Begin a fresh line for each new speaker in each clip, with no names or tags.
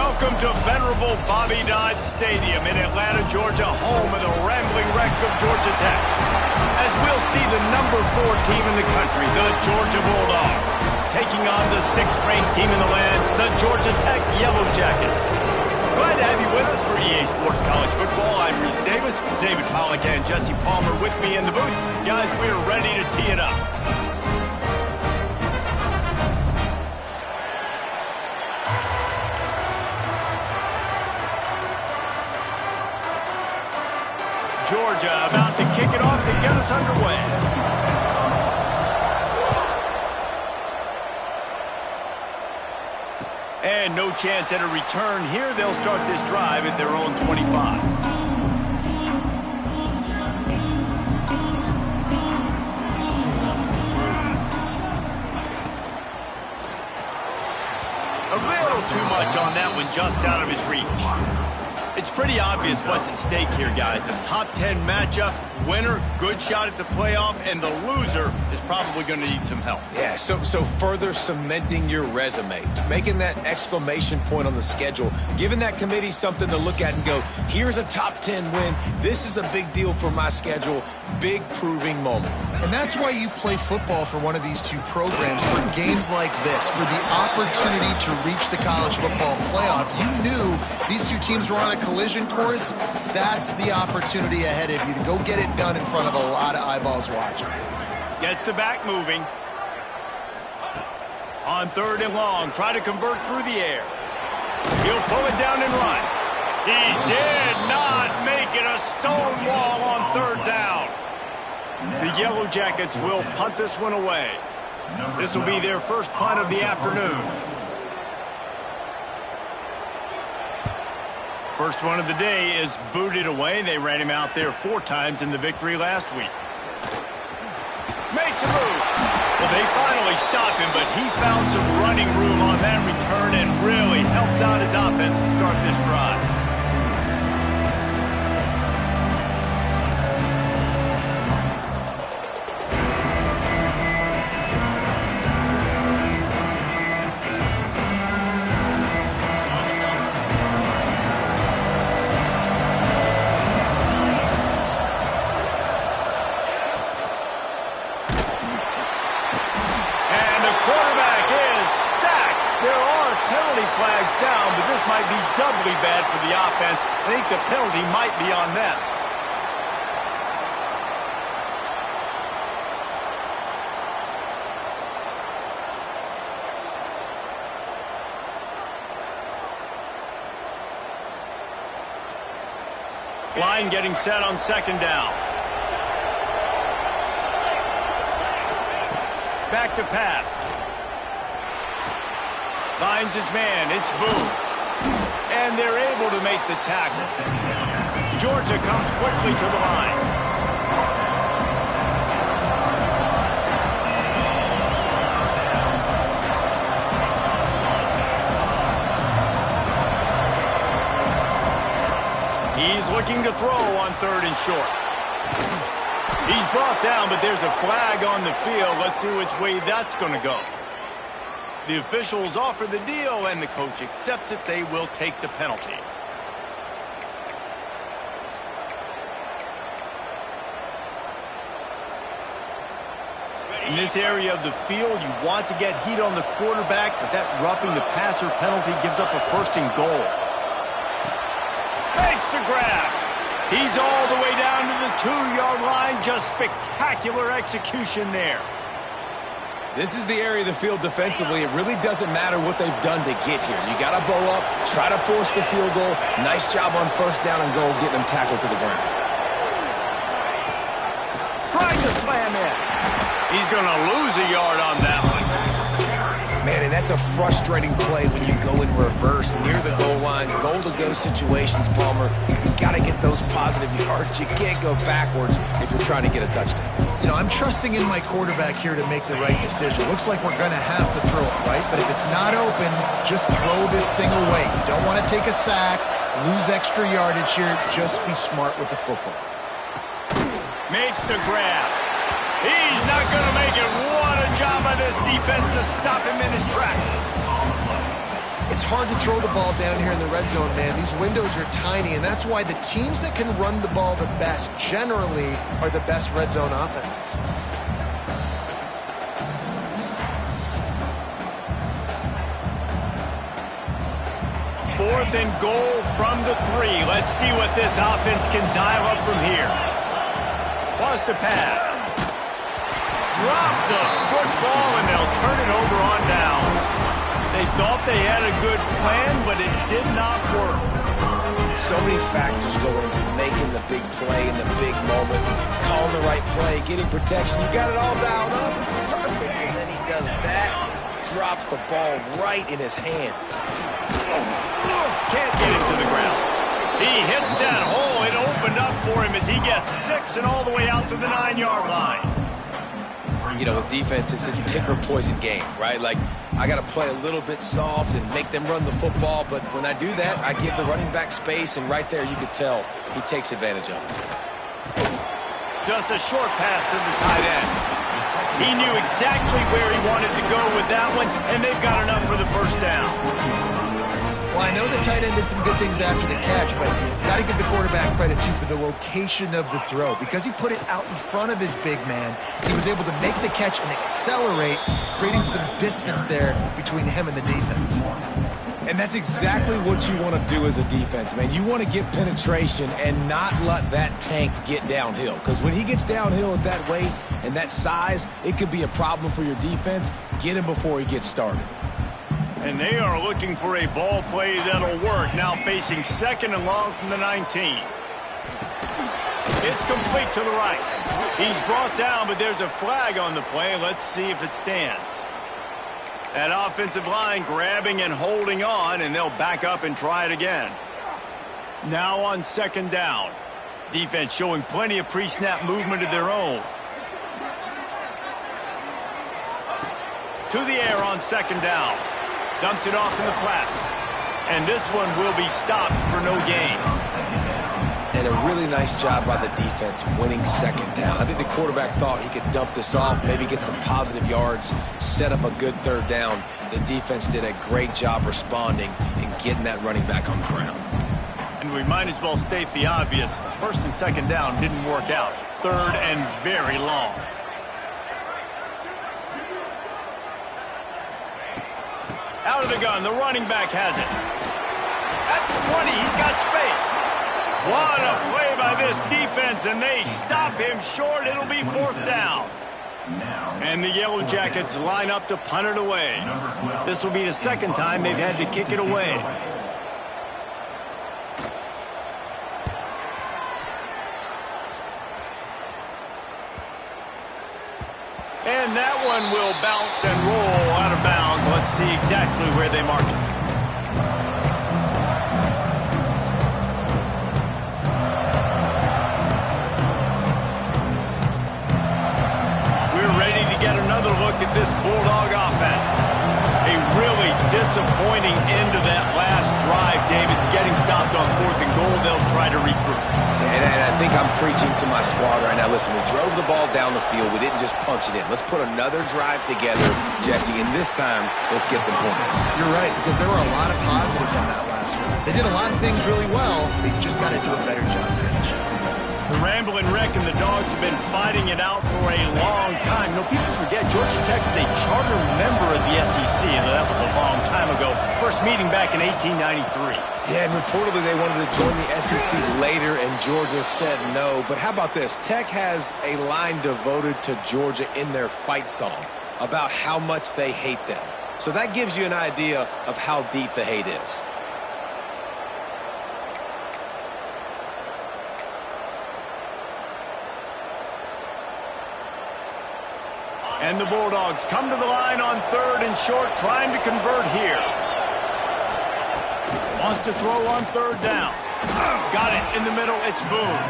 Welcome to venerable Bobby Dodd Stadium in Atlanta, Georgia, home of the rambling wreck of Georgia Tech. As we'll see the number 4 team in the country, the Georgia Bulldogs, taking on the 6th-ranked team in the land, the Georgia Tech Yellow Jackets. Glad to have you with us for EA Sports College Football. I'm Reese Davis, David Pollack and Jesse Palmer with me in the booth. Guys, we're ready to tee it up. Georgia about to kick it off to get us underway. And no chance at a return here. They'll start this drive at their own 25. A little too much on that one, just out of his reach. It's pretty obvious what's at stake here, guys. A top 10 matchup, winner, good shot at the playoff, and the loser is probably going to need some help.
Yeah, so further cementing your resume, making that exclamation point on the schedule, giving that committee something to look at and go, here's a top 10 win. This is a big deal for my schedule. Big proving moment.
And that's why you play football for one of these two programs, for games like this, for the opportunity to reach the college football playoff. You knew these two teams were on a collision course. That's the opportunity ahead of you to go get it done in front of a lot of eyeballs watching.
Gets the back moving. On 3rd and long, try to convert through the air. He'll pull it down and run. He did not make it. A stone wall on 3rd down. The Yellow Jackets will punt this one away. This will be their first punt of the afternoon. First one of the day is booted away. They ran him out there 4 times in the victory last week. Makes a move. Well, they finally stop him, but he found some running room on that return and really helps out his offense to start this drive. Flags down, but this might be doubly bad for the offense. I think the penalty might be on them. Line getting set on 2nd down. Back to pass. Finds his man. It's Boone. And they're able to make the tackle. Georgia comes quickly to the line. He's looking to throw on 3rd and short. He's brought down, but there's a flag on the field. Let's see which way that's going to go. The officials offer the deal, and the coach accepts it. They will take the penalty. In this area of the field, you want to get heat on the quarterback, but that roughing the passer penalty gives up a 1st and goal. Makes the grab. He's all the way down to the 2-yard line. Just spectacular execution there.
This is the area of the field defensively. It really doesn't matter what they've done to get here. You got to bow up, try to force the field goal. Nice job on 1st down and goal, getting them tackled to the ground.
Trying to slam in. He's going to lose a yard on that one.
Man, and that's a frustrating play when you go in reverse near the goal line. Goal-to-go situations, Palmer. You got to get those positive yards. You can't go backwards if you're trying to get a touchdown.
You know, I'm trusting in my quarterback here to make the right decision. Looks like we're going to have to throw it, right? But if it's not open, just throw this thing away. You don't want to take a sack, lose extra yardage here. Just be smart with the football.
Makes the grab. He's not going to make it. What a job by this defense to stop him in his tracks.
It's hard to throw the ball down here in the red zone, man. These windows are tiny, and that's why the teams that can run the ball the best generally are the best red zone offenses.
Fourth and goal from the 3. Let's see what this offense can dial up from here. Wants to pass. Drop the football, and they'll turn it over on downs. They thought they had a good plan, but it did not work.
So many factors go into making the big play in the big moment, calling the right play, getting protection. You got it all dialed up. It's perfect. And then he does that, drops the ball right in his hands.
Can't get it to the ground. He hits that hole. It opened up for him as he gets 6 and all the way out to the 9-yard line.
You know, with defense, it's this pick or poison game, right? Like, I got to play a little bit soft and make them run the football, but when I do that, I give the running back space, and right there you could tell he takes advantage of it.
Just a short pass to the tight end. He knew exactly where he wanted to go with that one, and they've got enough for the first down.
Well, I know the tight end did some good things after the catch, but got to give the quarterback credit, too, for the location of the throw. Because he put it out in front of his big man, he was able to make the catch and accelerate, creating some distance there between him and the defense.
And that's exactly what you want to do as a defense, man. You want to get penetration and not let that tank get downhill. Because when he gets downhill at that weight and that size, it could be a problem for your defense. Get him before he gets started.
And they are looking for a ball play that'll work. Now facing 2nd and long from the 19. It's complete to the right. He's brought down, but there's a flag on the play. Let's see if it stands. That offensive line grabbing and holding on, and they'll back up and try it again. Now on 2nd down. Defense showing plenty of pre-snap movement of their own. To the air on 2nd down. Dumps it off in the flats. And this one will be stopped for no gain.
And a really nice job by the defense winning 2nd down. I think the quarterback thought he could dump this off, maybe get some positive yards, set up a good 3rd down. The defense did a great job responding and getting that running back on the ground.
And we might as well state the obvious. 1st and 2nd down didn't work out. 3rd and very long. Out of the gun, the running back has it. At the 20, he's got space. What a play by this defense, and they stop him short. It'll be 4th down. And the Yellow Jackets line up to punt it away. This will be the 2nd time they've had to kick it away. And that one will bounce and roll out of bounds. Let's see exactly where they mark it. We're ready to get another look at this Bulldog offense. A really disappointing end to that last drive, David. Getting stopped on 4th and goal, they'll try to regroup.
And I think I'm preaching to my squad right now. Listen, we drove the ball down the field. We didn't just punch it in. Let's put another drive together, Jesse, and this time, let's get some points.
You're right, because there were a lot of positives on that last one. They did a lot of things really well. They just got to do a better job finishing.
The Ramblin' Wreck and the Dogs have been fighting it out for a long time. You know, people forget Georgia Tech is a charter member of the SEC, and that was a long time ago. First meeting back in 1893.
Yeah, and reportedly they wanted to join the SEC later, and Georgia said no. But how about this? Tech has a line devoted to Georgia in their fight song about how much they hate them. So that gives you an idea of how deep the hate is.
And the Bulldogs come to the line on 3rd and short, trying to convert here. Wants to throw on 3rd down. Got it in the middle. It's Boone.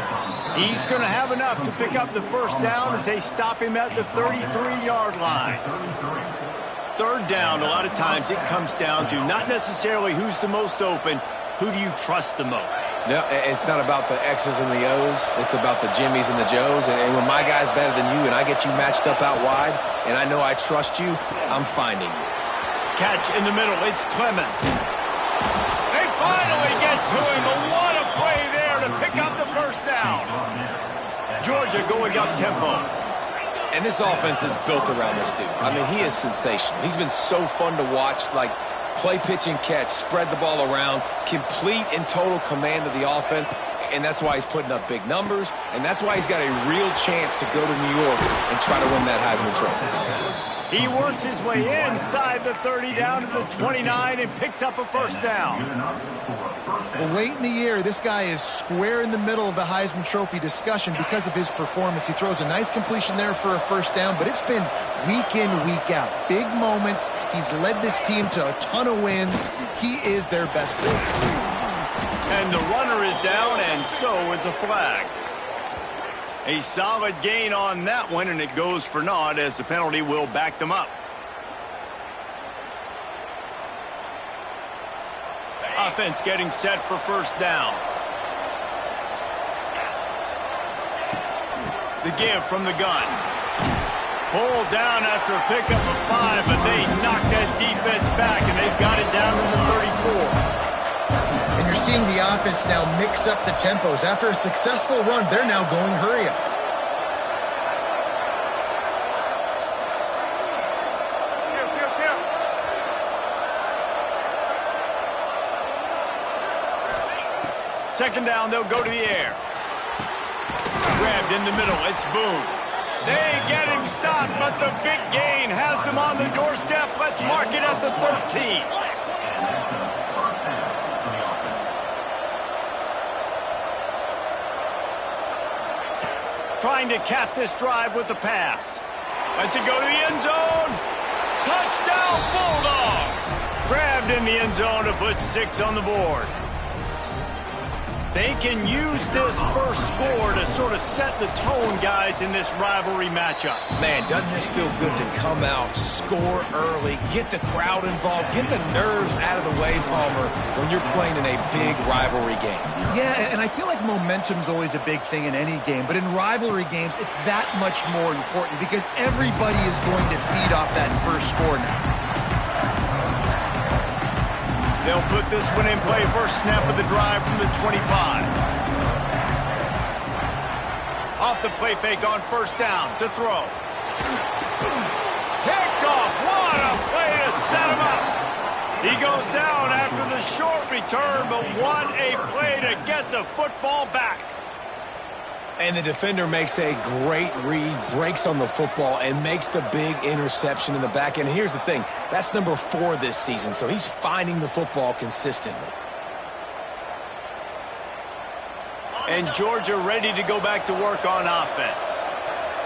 He's going to have enough to pick up the 1st down as they stop him at the 33-yard line. 3rd down, a lot of times it comes down to not necessarily who's the most open, who do you trust the most?
No, it's not about the X's and the O's. It's about the Jimmys and the Joes. And when my guy's better than you and I get you matched up out wide and I know I trust you, I'm finding you.
Catch in the middle. It's Clemens. They finally get to him, but what a play there to pick up the first down. Georgia going up tempo.
And this offense is built around this dude. I mean, he is sensational. He's been so fun to watch, like play, pitch, and catch, spread the ball around, complete and total command of the offense, and that's why he's putting up big numbers, and that's why he's got a real chance to go to New York and try to win that Heisman Trophy.
He works his way inside the 30 down to the 29 and picks up a first down.
Well, late in the year, this guy is square in the middle of the Heisman Trophy discussion because of his performance. He throws a nice completion there for a first down, but it's been week in, week out. Big moments. He's led this team to a ton of wins. He is their best player.
And the runner is down, and so is the flag. A solid gain on that one, and it goes for naught as the penalty will back them up. Offense getting set for first down. The give from the gun. Pulled down after a pickup of 5, but they knocked that defense back, and they've got it down to the 34.
And you're seeing the offense now mix up the tempos. After a successful run, they're now going hurry up.
Second down, they'll go to the air. Grabbed in the middle, it's Boone. They get him stopped, but the big gain has them on the doorstep. Let's mark it at the 13. Trying to cap this drive with the pass. Lets it go to the end zone. Touchdown, Bulldogs! Grabbed in the end zone to put 6 on the board. They can use this first score to sort of set the tone, guys, in this rivalry matchup.
Man, doesn't this feel good to come out, score early, get the crowd involved, get the nerves out of the way, Palmer, when you're playing in a big rivalry game?
Yeah, and I feel like momentum's always a big thing in any game, but in rivalry games, it's that much more important because everybody is going to feed off that first score now.
They'll put this one in play. First snap of the drive from the 25. Off the play fake on first down to throw. Picked off. What a play to set him up. He goes down after the short return, but what a play to get the football back.
And the defender makes a great read, breaks on the football, and makes the big interception in the back end. And here's the thing, that's number 4 this season, so he's finding the football consistently.
And Georgia ready to go back to work on offense.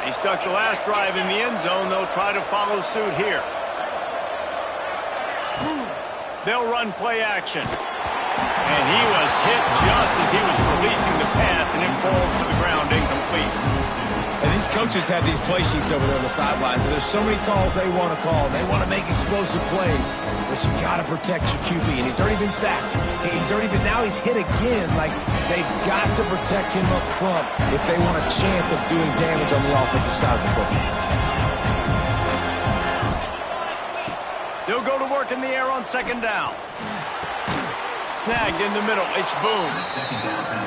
He stuck the last drive in the end zone. They'll try to follow suit here. They'll run play action. And he was hit just as he was releasing the pass, and it falls to the ground incomplete.
And these coaches have these play sheets over there on the sidelines, and there's so many calls they want to call. They want to make explosive plays, but you got to protect your QB, and he's already been sacked. Now he's hit again. Like, they've got to protect him up front if they want a chance of doing damage on the offensive side of the football.
They'll go to work in the air on second down. Snagged in the middle, it's Boone.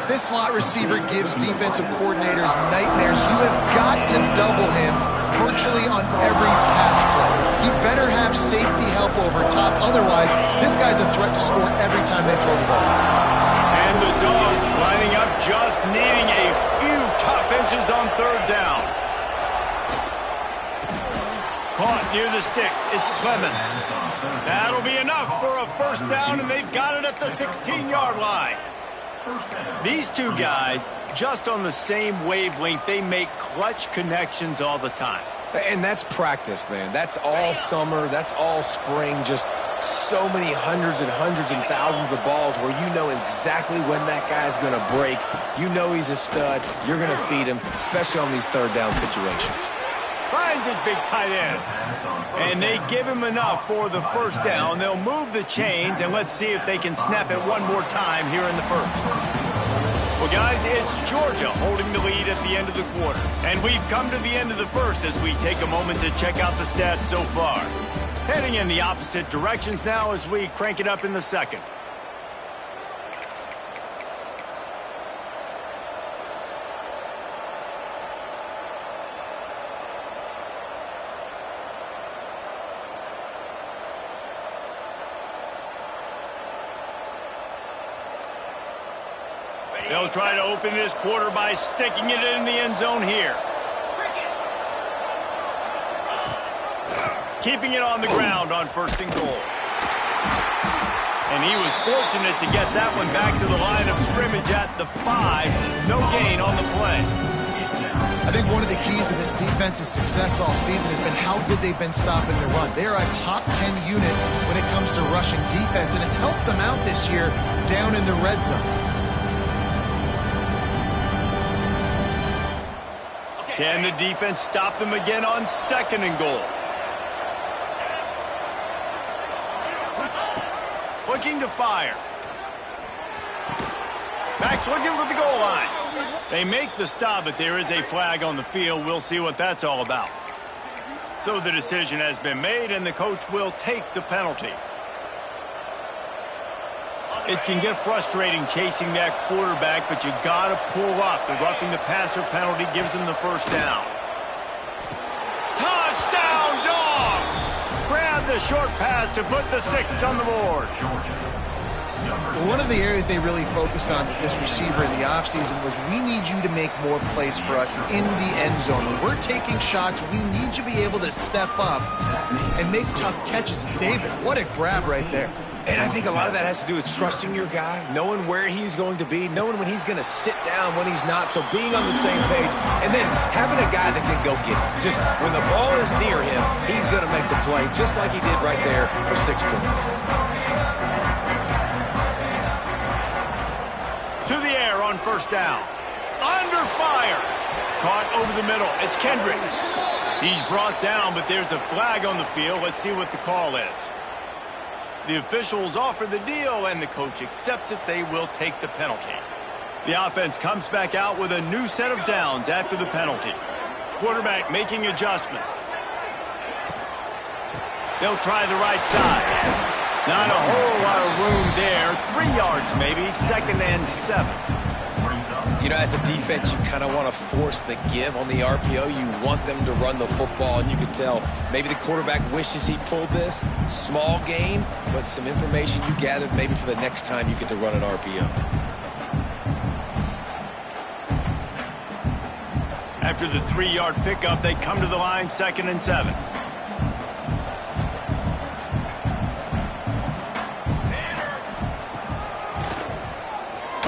This slot receiver gives defensive coordinators nightmares. You have got to double him virtually on every pass play. He better have safety help over top. Otherwise, this guy's a threat to score every time they throw the ball.
And the Dogs lining up, just needing a few tough inches on third down. Caught near the sticks, it's Clemens. That'll be enough for a first down, and they've got it at the 16-yard line. These two guys, just on the same wavelength, they make clutch connections all the time.
And that's practice, man. That's all summer. That's all spring. Just so many hundreds and thousands of balls where you know exactly when that guy's going to break. You know he's a stud. You're going to feed him, especially on these third down situations.
Finds his big tight end. And they give him enough for the first down. They'll move the chains, and let's see if they can snap it one more time here in the first. Well, guys, it's Georgia holding the lead at the end of the quarter. And we've come to the end of the first as we take a moment to check out the stats so far. Heading in the opposite directions now as we crank it up in the second. They'll try to open this quarter by sticking it in the end zone here. Keeping it on the ground on 1st and goal. And he was fortunate to get that one back to the line of scrimmage at the 5. No gain on the play.
I think one of the keys to this defense's success all season has been how good they've been stopping the run. They are a top 10 unit when it comes to rushing defense, and it's helped them out this year down in the red zone.
Can the defense stop them again on 2nd and goal? Looking to fire. Backs looking for the goal line. They make the stop, but there is a flag on the field. We'll see what that's all about. So the decision has been made, and the coach will take the penalty. It can get frustrating chasing that quarterback, but you got to pull up. The roughing the passer penalty gives them the 1st down. Touchdown, Dogs! Grab the short pass to put the 6 on the board.
Well, one of the areas they really focused on with this receiver in the offseason was, we need you to make more plays for us in the end zone. When we're taking shots, we need you to be able to step up and make tough catches. David, what a grab right there.
And I think a lot of that has to do with trusting your guy, knowing where he's going to be, knowing when he's going to sit down, when he's not, so being on the same page, and then having a guy that can go get it. Just when the ball is near him, he's going to make the play, just like he did right there for 6 points.
To the air on 1st down. Under fire. Caught over the middle. It's Kendricks. He's brought down, but there's a flag on the field. Let's see what the call is. The officials offer the deal, and the coach accepts it. They will take the penalty. The offense comes back out with a new set of downs after the penalty. Quarterback making adjustments. They'll try the right side. Not a whole lot of room there. 3 yards maybe. 2nd and 7.
You know, as a defense, you kind of want to force the give on the RPO. You want them to run the football, and you can tell maybe the quarterback wishes he pulled this. Small gain, but some information you gathered maybe for the next time you get to run an RPO.
After the 3-yard pickup, they come to the line, 2nd and 7.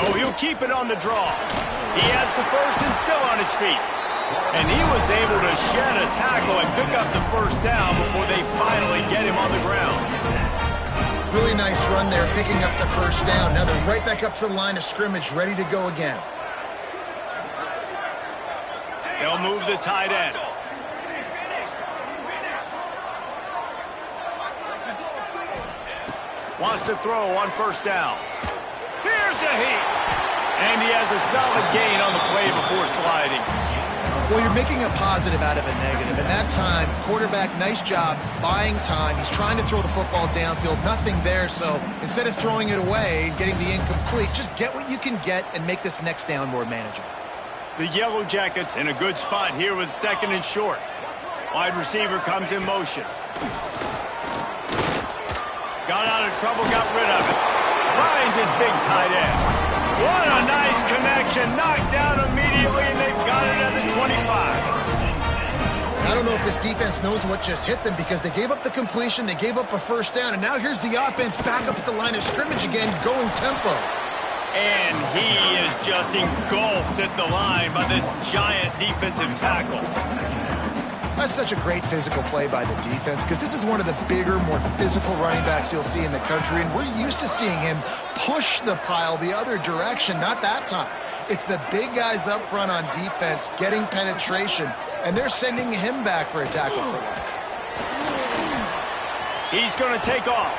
Oh, he'll keep it on the draw. He has the 1st and still on his feet. And he was able to shed a tackle and pick up the 1st down before they finally get him on the ground.
Really nice run there, picking up the 1st down. Now they're right back up to the line of scrimmage, ready to go again.
They'll move the tight end. Wants to throw on 1st down. Here's a heat. And he has a solid gain on the play before sliding.
Well, you're making a positive out of a negative. And that time, quarterback, nice job buying time. He's trying to throw the football downfield. Nothing there, so instead of throwing it away, getting the incomplete, just get what you can get and make this next down more manageable.
The Yellow Jackets in a good spot here with 2nd and short. Wide receiver comes in motion. Got out of trouble, got rid of it. Finds his big tight end. What a nice connection. Knocked down immediately, and they've got it at the 25.
I don't know if this defense knows what just hit them, because they gave up the completion, they gave up a 1st down, and now here's the offense back up at the line of scrimmage again, going tempo.
And he is just engulfed at the line by this giant defensive tackle.
That's such a great physical play by the defense, because this is one of the bigger, more physical running backs you'll see in the country, and we're used to seeing him push the pile the other direction. Not that time. It's the big guys up front on defense getting penetration, and they're sending him back for a tackle for once.
He's going to take off.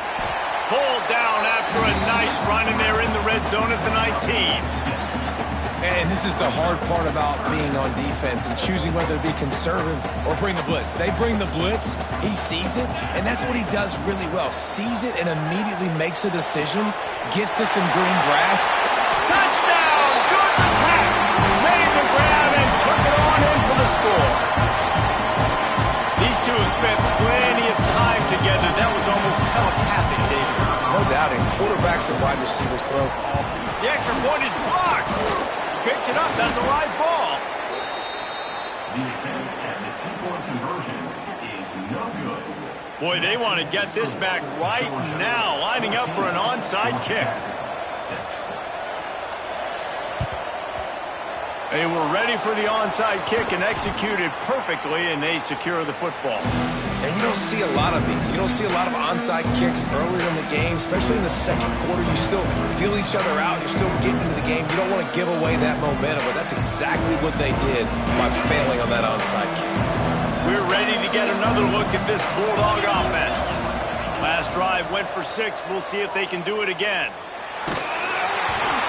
Pulled down after a nice run, and they're in the red zone at the 19.
And this is the hard part about being on defense and choosing whether to be conservative or bring the blitz. They bring the blitz, he sees it, and that's what he does really well. Sees it and immediately makes a decision, gets to some green grass.
Touchdown! Georgia Tech made the grab and took it on in for the score. These two have spent plenty of time together. That was almost telepathic, David.
No doubt, and quarterbacks and wide receivers throw all.
The extra point is blocked. Picks it up. That's a live ball.
The attempt at the two-point conversion is no good.
Boy, they want to get this back right now, lining up for an onside kick. They were ready for the onside kick and executed perfectly, and they secure the football.
And you don't see a lot of these. You don't see a lot of onside kicks earlier in the game, especially in the second quarter. You still feel each other out. You're still getting into the game. You don't want to give away that momentum, but that's exactly what they did by failing on that onside kick.
We're ready to get another look at this Bulldog offense. Last drive went for 6. We'll see if they can do it again.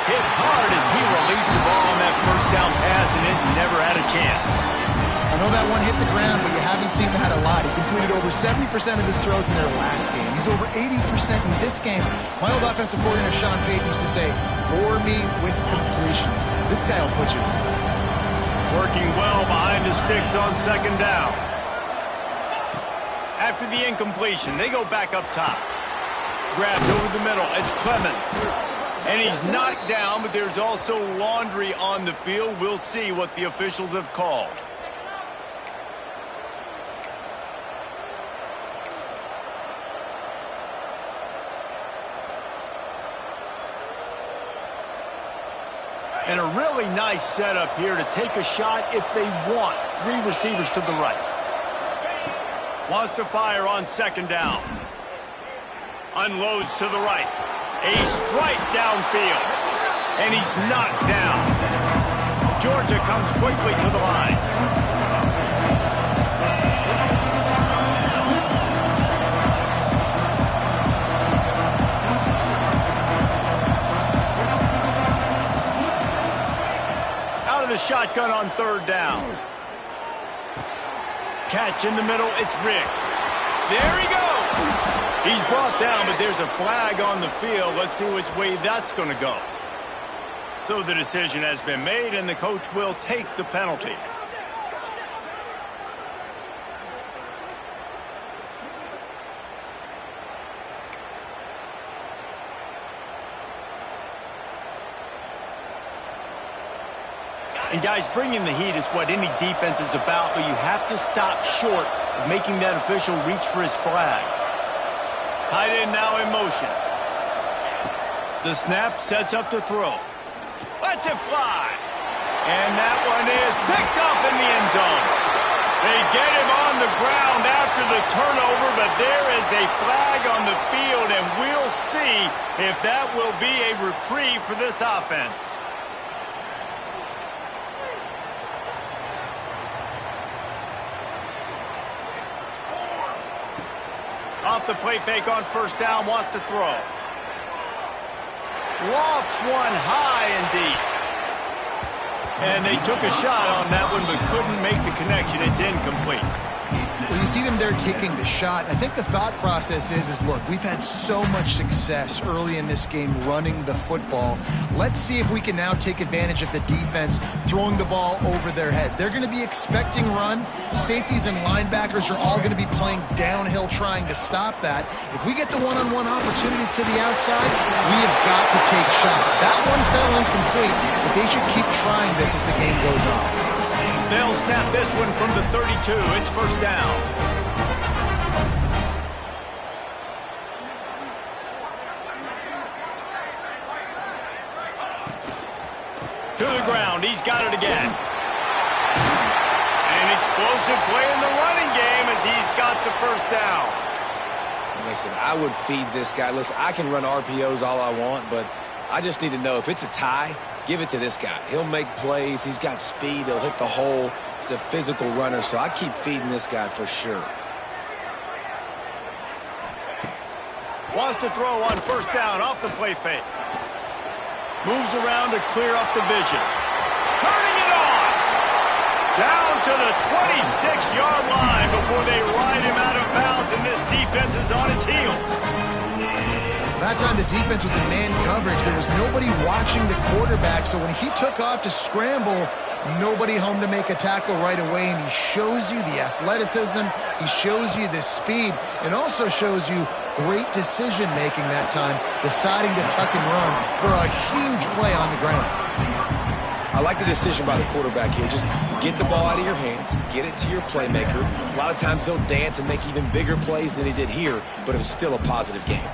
Hit hard as he released the ball on that first down pass, and it never had a chance.
I know that one hit the ground, but you haven't seen that a lot. He completed over 70% of his throws in their last game. He's over 80% in this game. My old offensive coordinator, Sean Payton, used to say, bore me with completions. This guy will put you to sleep.
Working well behind the sticks on second down. After the incompletion, they go back up top. Grabbed over the middle. It's Clemens. And he's knocked down, but there's also laundry on the field. We'll see what the officials have called. And a really nice setup here to take a shot if they want. 3 receivers to the right. Wants to fire on second down. Unloads to the right. A strike downfield. And he's knocked down. Georgia comes quickly to the line. Out of the shotgun on third down. Catch in the middle. It's Riggs. There he goes. He's brought down, but there's a flag on the field. Let's see which way that's going to go. So the decision has been made, and the coach will take the penalty. And guys, bringing the heat is what any defense is about, but you have to stop short of making that official reach for his flag. Tight end now in motion. The snap sets up to throw. Lets it fly. And that one is picked up in the end zone. They get him on the ground after the turnover, but there is a flag on the field, and we'll see if that will be a reprieve for this offense. Off the play fake on first down, wants to throw. Lofts one high and deep. And they took a shot on that one, but couldn't make the connection. It's incomplete.
Well, you see them there taking the shot. I think the thought process is look, we've had so much success early in this game running the football. Let's see if we can now take advantage of the defense throwing the ball over their heads. They're going to be expecting run. Safeties and linebackers are all going to be playing downhill trying to stop that. If we get the one-on-one opportunities to the outside, we have got to take shots. That one fell incomplete, but they should keep trying this as the game goes on.
They'll snap this one from the 32. It's first down. To the ground. He's got it again. An explosive play in the running game as he's got the first down.
Listen, I would feed this guy. Listen, I can run RPOs all I want, but I just need to know if it's a tie, give it to this guy. He'll make plays. He's got speed. He'll hit the hole. He's a physical runner, so I keep feeding this guy for sure.
Wants to throw on first down off the play fake. Moves around to clear up the vision. Turning it on. Down to the 26-yard line before they ride him out of bounds, and this defense is on its heels.
That time the defense was in man coverage. There was nobody watching the quarterback, so when he took off to scramble, nobody home to make a tackle right away, and he shows you the athleticism, he shows you the speed, and also shows you Great decision-making that time, deciding to tuck and run for a huge play on the ground.
I like the decision by the quarterback here. Just get the ball out of your hands, get it to your playmaker. A lot of times they'll dance and make even bigger plays than he did here, but it was still a positive game.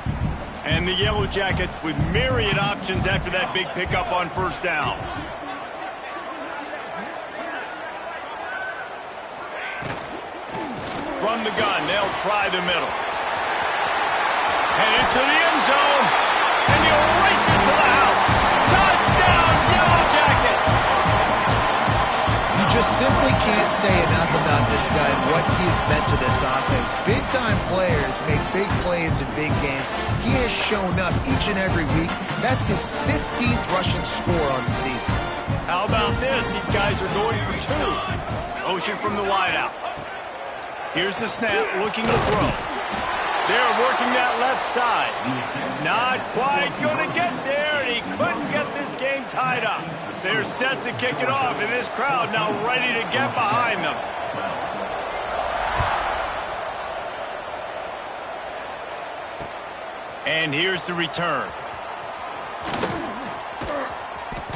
And the Yellow Jackets with myriad options after that big pickup on first down. From the gun, they'll try the middle. And into the end zone. And he'll race it to the house. Touchdown, Yellow Jackets!
You just simply can't say enough about this guy and what he's meant to this offense. Big-time players make big plays in big games. He has shown up each and every week. That's his 15th rushing score on the season.
How about this? These guys are going for two. Motion from the wideout. Here's the snap, looking to throw. They're working that left side. Not quite going to get there, and he couldn't get this game tied up. They're set to kick it off, and this crowd now ready to get behind them. And here's the return.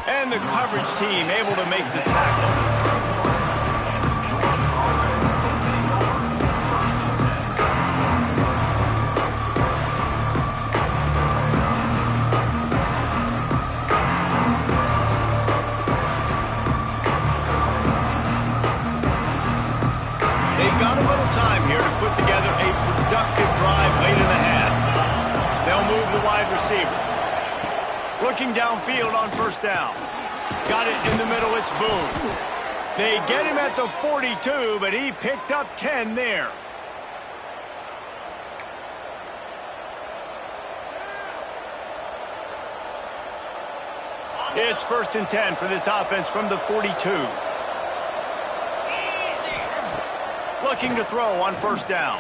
And the coverage team able to make the tackle. Got a little time here to put together a productive drive late in the half. They'll move the wide receiver. Looking downfield on first down. Got it in the middle, it's Boone. They get him at the 42, but he picked up 10 there. It's 1st and 10 for this offense from the 42. Looking to throw on first down.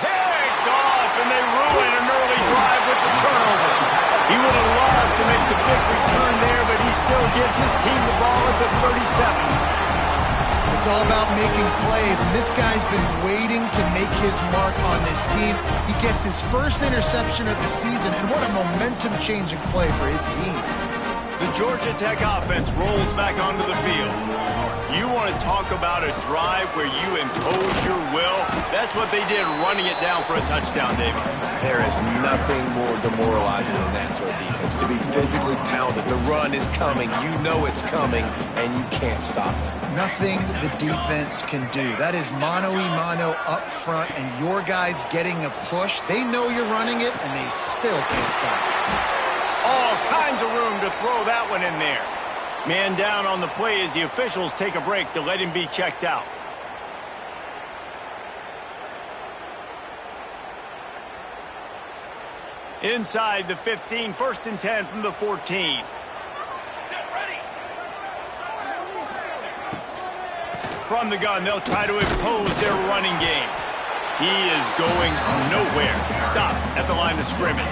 Picked off, and they ruin an early drive with the turnover. He would have loved to make the big return there, but he still gives his team the ball at the 37.
It's all about making plays, and this guy's been waiting to make his mark on this team. He gets his first interception of the season, and what a momentum-changing play for his team.
The Georgia Tech offense rolls back onto the field. You want to talk about a drive where you impose your will? That's what they did, running it down for a touchdown, David.
There is nothing more demoralizing than that for a defense. To be physically pounded. The run is coming. You know it's coming, and you can't stop it.
Nothing the defense can do. That is mano-a-mano up front, and your guys getting a push. They know you're running it, and they still can't stop it.
All kinds of room to throw that one in there. Man down on the play as the officials take a break to let him be checked out. Inside the 15, 1st and 10 from the 14. From the gun, they'll try to impose their running game. He is going nowhere. Stop at the line of scrimmage.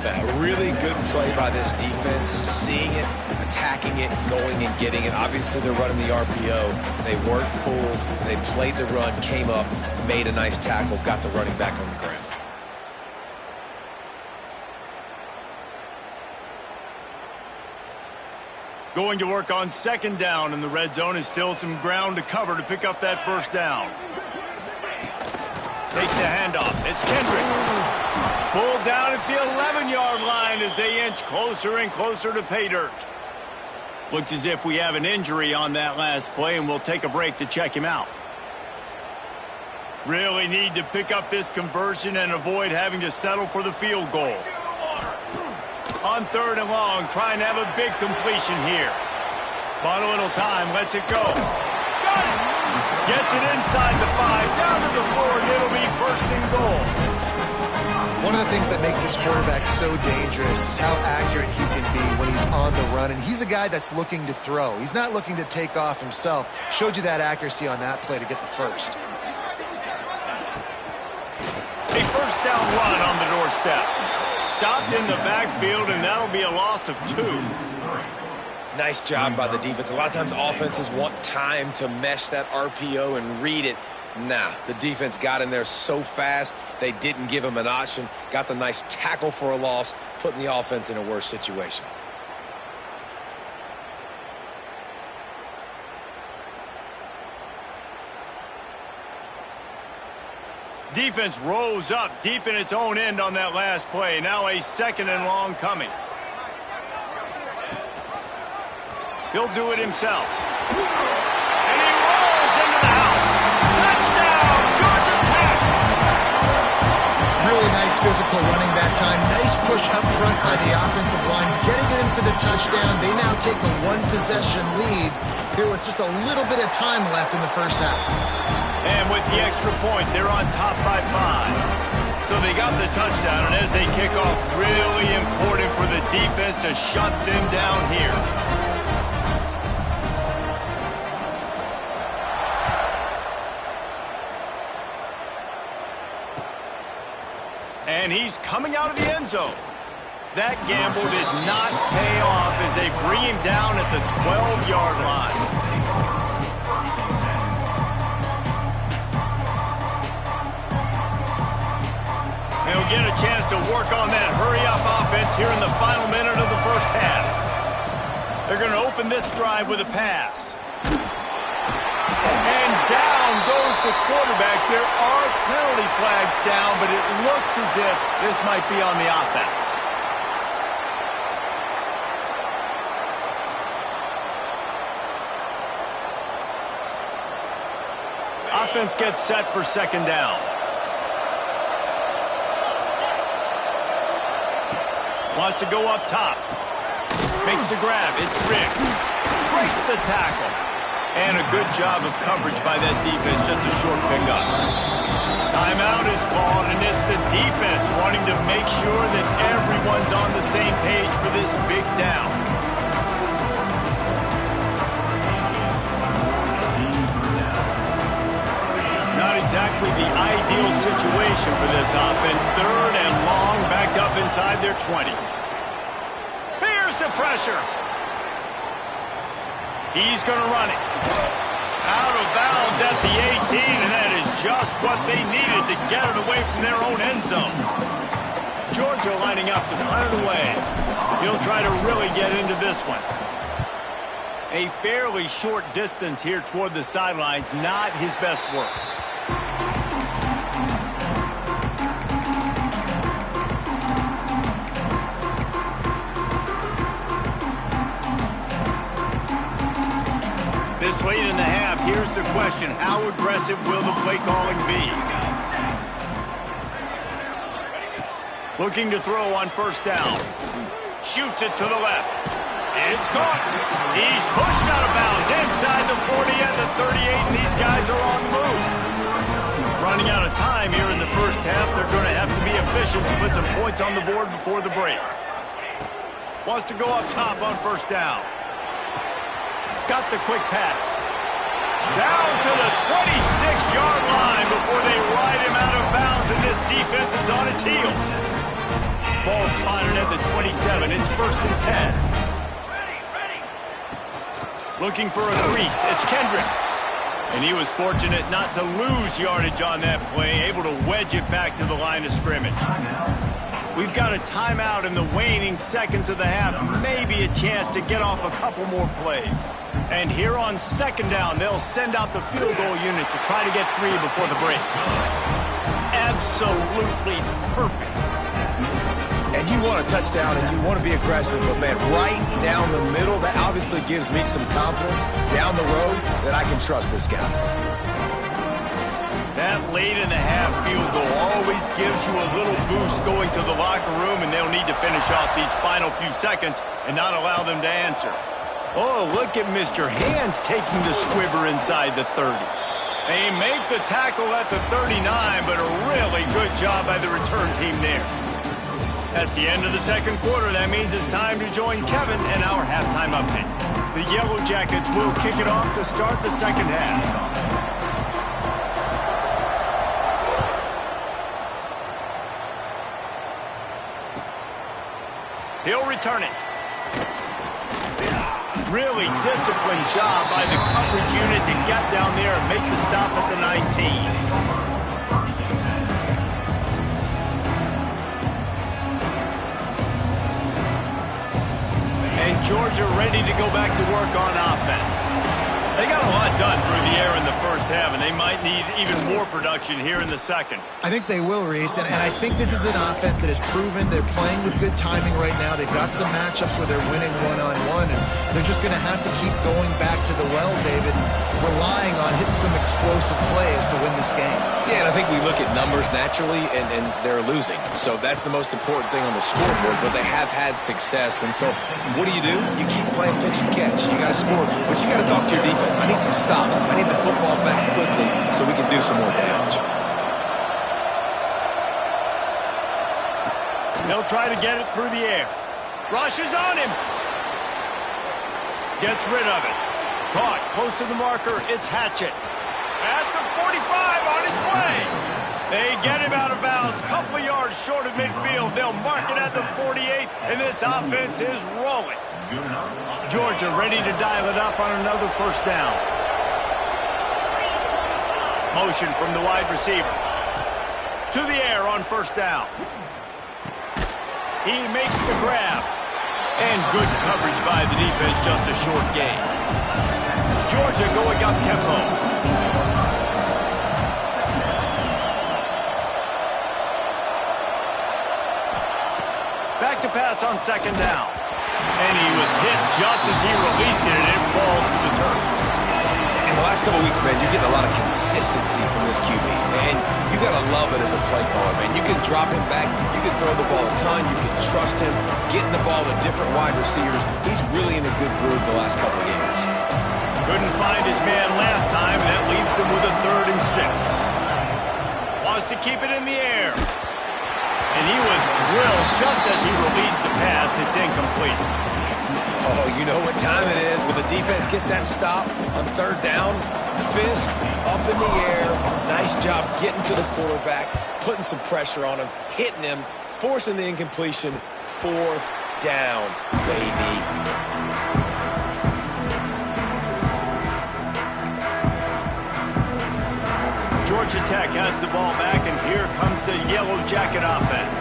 A really good play by this defense, seeing it, attacking it, going and getting it. Obviously, they're running the RPO. They weren't fooled. They played the run, came up, made a nice tackle, got the running back on the ground.
Going to work on 2nd down, and the red zone is still some ground to cover to pick up that 1st down. Takes the handoff. It's Kendricks. Pulled down at the 11-yard line as they inch closer and closer to pay dirt. Looks as if we have an injury on that last play, and we'll take a break to check him out. Really need to pick up this conversion and avoid having to settle for the field goal. On 3rd and long, trying to have a big completion here. Bought a little time, lets it go. Got it! Gets it inside the 5, down to the 4, and it'll be 1st and goal.
One of the things that makes this quarterback so dangerous is how accurate he can be when he's on the run. And he's a guy that's looking to throw. He's not looking to take off himself. Showed you that accuracy on that play to get the first.
A 1st down run on the doorstep. Stopped in the backfield, and that'll be a loss of 2.
Nice job by the defense. A lot of times offenses want time to mesh that RPO and read it. Nah, the defense got in there so fast, they didn't give him an option. Got the nice tackle for a loss, putting the offense in a worse situation.
Defense rose up deep in its own end on that last play. Now a 2nd and long coming. He'll do it himself. And he rolls into the house. Touchdown, Georgia Tech!
Really nice physical running that time. Nice push up front by the offensive line. Getting it in for the touchdown. They now take a 1-possession lead here with just a little bit of time left in the first half.
And with the extra point, they're on top by 5. So they got the touchdown, and as they kick off, really important for the defense to shut them down here. And he's coming out of the end zone. That gamble did not pay off as they bring him down at the 12-yard line. He'll get a chance to work on that hurry-up offense here in the final minute of the first half. They're going to open this drive with a pass. And down goes the quarterback. There are penalty flags down, but it looks as if this might be on the offense. Offense gets set for 2nd down. Wants to go up top. Makes the grab. It's Riggs. Breaks the tackle. And a good job of coverage by that defense. Just a short pickup. Timeout is called, and it's the defense wanting to make sure that everyone's on the same page for this big down. Not exactly the ideal situation for this offense. 3rd and long, backed up inside their 20. Here's the pressure. He's going to run it. Out of bounds at the 18, and that is just what they needed to get it away from their own end zone. Georgia lining up to punt it away. He'll try to really get into this one. A fairly short distance here toward the sidelines, not his best work. This late in the half, here's the question. How aggressive will the play calling be? Looking to throw on 1st down. Shoots it to the left. It's caught. He's pushed out of bounds inside the 40 and the 38, and these guys are on the move. Running out of time here in the first half. They're going to have to be efficient to put some points on the board before the break. Wants to go up top on 1st down. Got the quick pass. Down to the 26-yard line before they ride him out of bounds, and this defense is on its heels. Ball spotted at the 27. It's 1st and 10. Looking for a crease. It's Kendricks. And he was fortunate not to lose yardage on that play, able to wedge it back to the line of scrimmage. We've got a timeout in the waning seconds of the half. Maybe a chance to get off a couple more plays. And here on 2nd down, they'll send out the field goal unit to try to get 3 before the break. Absolutely perfect.
And you want a touchdown and you want to be aggressive, but man, right down the middle, that obviously gives me some confidence down the road that I can trust this guy.
That late in the half field goal always gives you a little boost going to the locker room, and they'll need to finish off these final few seconds and not allow them to answer. Oh, look at Mr. Hands taking the squibber inside the 30. They make the tackle at the 39, but a really good job by the return team there. That's the end of the 2nd quarter. That means it's time to join Kevin and our halftime update. The Yellow Jackets will kick it off to start the 2nd half. He'll return it. Really disciplined job by the coverage unit to get down there and make the stop at the 19. And Georgia ready to go back to work on offense. They got a lot done through the air in the first half, and they might need even more production here in the second.
I think they will, Reese, and I think this is an offense that has proven they're playing with good timing right now. They've got some matchups where they're winning one-on-one, and they're just going to have to keep going back to the well, David, relying on hitting some explosive plays to win this game.
Yeah, and I think we look at numbers naturally, and they're losing. So that's the most important thing on the scoreboard, but they have had success. And so what do? You keep playing pitch and catch. You got to score, but you got to talk to your defense. I need some stops. I need the football back quickly so we can do some more damage.
They'll try to get it through the air. Rush is on him. Gets rid of it. Caught close to the marker. It's Hatchett. At the 45 on its way. They get him out of bounds. Couple of yards short of midfield. They'll mark it at the 48, and this offense is rolling. Georgia ready to dial it up on another first down. Motion from the wide receiver. To the air on first down. He makes the grab. And good coverage by the defense, just a short gain. Georgia going up tempo. Back to pass on second down. And he was hit just as he released it, and it falls to the turf.
In the last couple of weeks, man, you're getting a lot of consistency from this QB. And you got to love it as a play caller, man. You can drop him back. You can throw the ball a ton. You can trust him. Getting the ball to different wide receivers. He's really in a good groove the last couple of games.
Couldn't find his man last time, and that leaves him with a 3rd and 6. Wants to keep it in the air. And he was drilled just as he released the pass. It's incomplete.
Oh, you know what time it is when the defense gets that stop on 3rd down. Fist up in the air. Nice job getting to the quarterback, putting some pressure on him, hitting him, forcing the incompletion. 4th down, baby.
Georgia Tech has the ball back, and here comes the Yellow Jacket offense.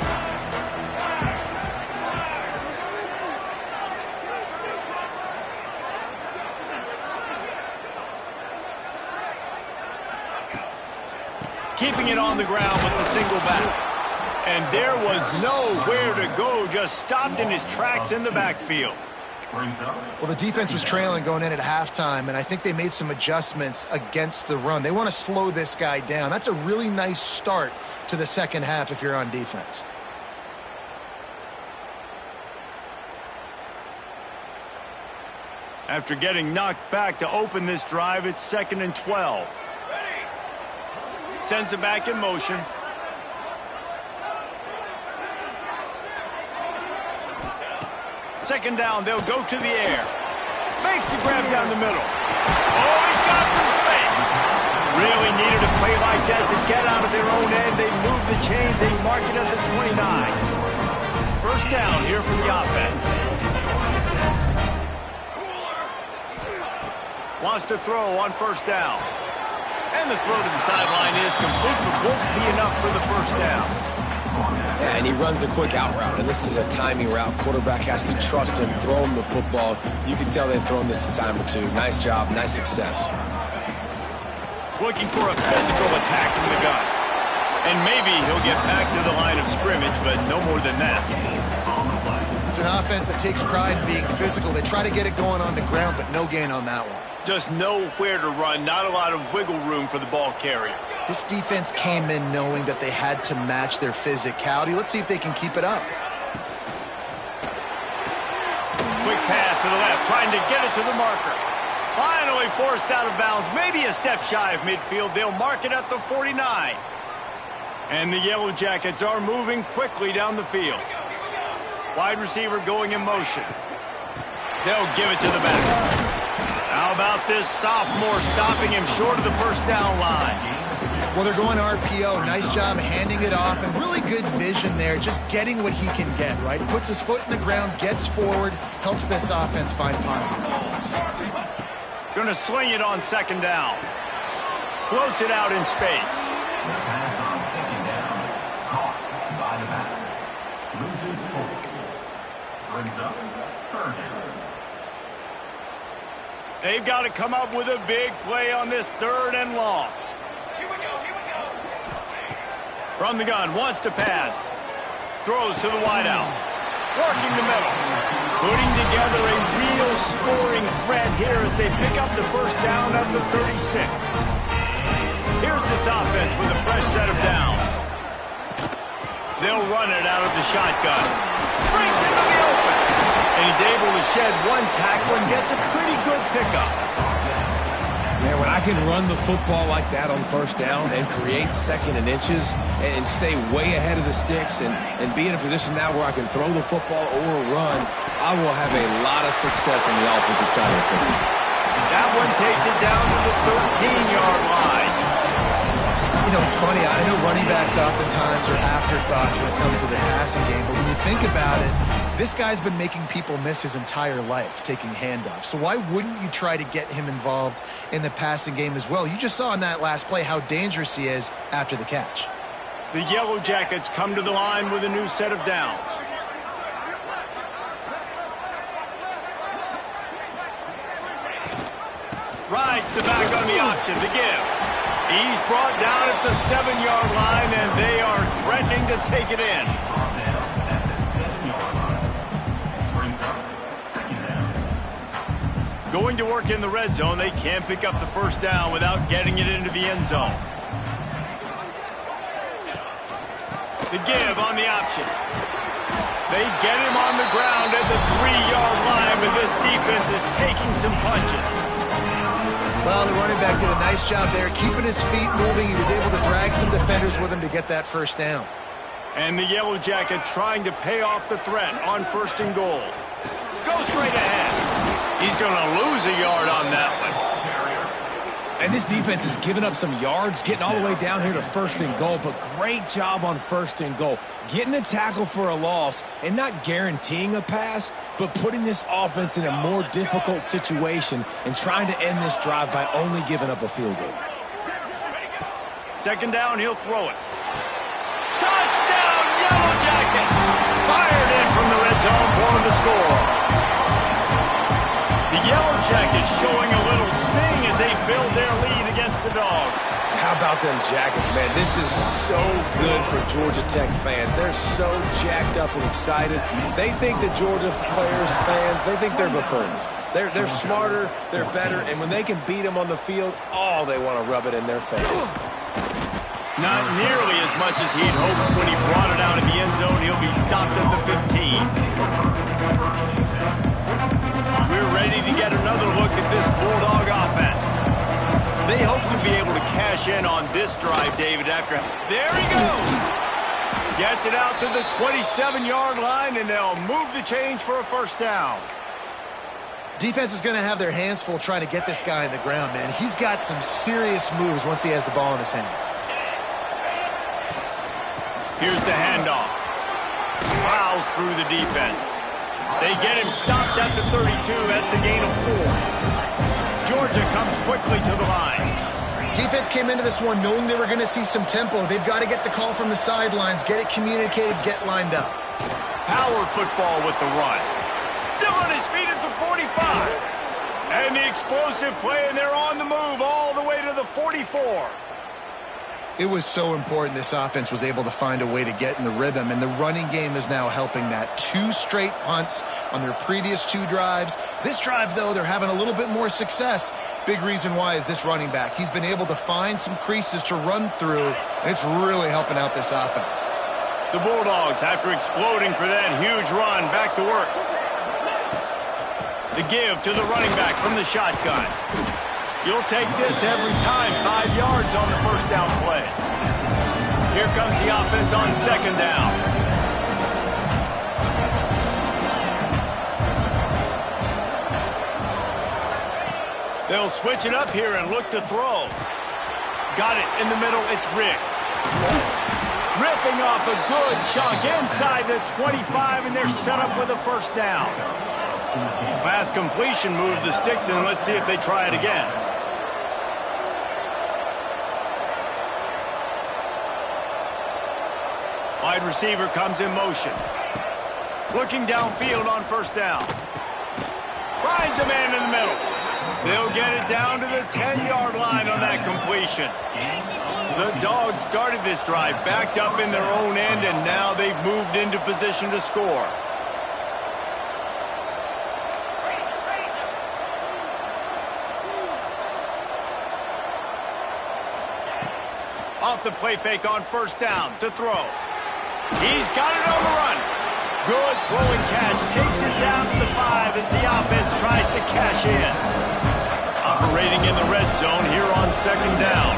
Keeping it on the ground with the single back. And there was nowhere to go, just stopped in his tracks in the backfield.
Well, the defense was trailing going in at halftime, and I think they made some adjustments against the run. They want to slow this guy down. That's a really nice start to the second half if you're on defense.
After getting knocked back to open this drive, it's 2nd and 12. Sends it back in motion. Second down, they'll go to the air. Makes the grab down the middle. Oh, he's got some space. Really needed a play like that to get out of their own end. They move the chains. They mark it at the 29. First down here for the offense. Wants to throw on first down. And the throw to the sideline is complete, but won't be enough for the first down.
Yeah, and he runs a quick out route, and this is a timing route. Quarterback has to trust him, throw him the football. You can tell they've thrown this a time or two. Nice job, nice success.
Looking for a physical attack from the gun. And maybe he'll get back to the line of scrimmage, but no more than that.
It's an offense that takes pride in being physical. They try to get it going on the ground, but no gain on that one.
Just nowhere to run, not a lot of wiggle room for the ball carrier.
This defense came in knowing that they had to match their physicality. Let's see if they can keep it up.
Quick pass to the left, trying to get it to the marker. Finally forced out of bounds, maybe a step shy of midfield. They'll mark it at the 49. And the Yellow Jackets are moving quickly down the field. Wide receiver going in motion. They'll give it to the back. How about this sophomore stopping him short of the first down line?
Well, they're going RPO. Nice job handing it off, and really good vision there, just getting what he can get, right? Puts his foot in the ground, gets forward, helps this offense find positive balance.
Going to sling it on second down. Floats it out in space.
The pass on second down. Caught by the back. Loses 4. Brings up third down.
They've got to come up with a big play on this 3rd and long. From the gun, wants to pass. Throws to the wideout. Working the middle. Putting together a real scoring threat here as they pick up the first down of the 36. Here's this offense with a fresh set of downs. They'll run it out of the shotgun. Breaks into the open. And he's able to shed one tackle and gets a pretty good pickup.
Man, when I can run the football like that on first down and create 2nd and inches and stay way ahead of the sticks and be in a position now where I can throw the football or run, I will have a lot of success on the offensive side of the football.
That one takes it down to the 13-yard line.
You know, it's funny. I know running backs oftentimes are afterthoughts when it comes to the passing game, but when you think about it, this guy's been making people miss his entire life taking handoffs. So why wouldn't you try to get him involved in the passing game as well? You just saw in that last play how dangerous he is after the catch.
The Yellow Jackets come to the line with a new set of downs. Rides the back on the option, the give. He's brought down at the 7-yard line, and they are threatening to take it in. Going to work in the red zone, they can't pick up the first down without getting it into the end zone. The give on the option. They get him on the ground at the 3-yard line, but this defense is taking some punches.
Well, the running back did a nice job there, keeping his feet moving. He was able to drag some defenders with him to get that first down.
And the Yellow Jackets trying to pay off the threat on 1st and goal. Go straight ahead. He's going to lose a yard on that one.
And this defense has given up some yards, getting all the way down here to 1st and goal, but great job on 1st and goal. Getting the tackle for a loss and not guaranteeing a pass, but putting this offense in a more difficult situation and trying to end this drive by only giving up a field goal.
2nd down, he'll throw it. Touchdown, Yellow Jackets! Fired in from the red zone for the score. The Yellow Jackets showing a little sting as they build their lead against the Dogs.
How about them Jackets, man? This is so good for Georgia Tech fans. They're so jacked up and excited. They think that Georgia players, fans, they think they're buffoons. They're smarter, they're better, and when they can beat them on the field, they want to rub it in their face.
Not nearly as much as he'd hoped when he brought it out in the end zone. He'll be stopped at the 15. We're ready to get another look at this Bulldog offense. They hope to be able to cash in on this drive, David, after... There he goes! Gets it out to the 27-yard line, and they'll move the chains for a first down.
Defense is going to have their hands full trying to get this guy on the ground, man. He's got some serious moves once he has the ball in his hands.
Here's the handoff. Plows through the defense. They get him stopped at the 32. That's a gain of 4. Georgia comes quickly to the line.
Defense came into this one knowing they were going to see some tempo. They've got to get the call from the sidelines, get it communicated, get lined up.
Power football with the run. Still on his feet at the 45. And the explosive play, and they're on the move all the way to the 44.
It was so important this offense was able to find a way to get in the rhythm, and the running game is now helping that. 2 straight punts on their previous 2 drives. This drive, though, they're having a little bit more success. Big reason why is this running back. He's been able to find some creases to run through, and it's really helping out this offense.
The Bulldogs, after exploding for that huge run, back to work. The give to the running back from the shotgun. You'll take this every time. 5 yards on the first down play. Here comes the offense on 2nd down. They'll switch it up here and look to throw. Got it in the middle. It's Riggs. Ripping off a good chunk inside the 25, and they're set up with a first down. Pass completion, move the sticks, and let's see if they try it again. Wide receiver comes in motion. Looking downfield on first down. Finds a man in the middle. They'll get it down to the 10-yard line on that completion. The Dogs started this drive, backed up in their own end, and now they've moved into position to score. Off the play fake on first down to throw. He's got it on the run. Good throw and catch. Takes it down to the 5 as the offense tries to cash in. Operating in the red zone here on second down.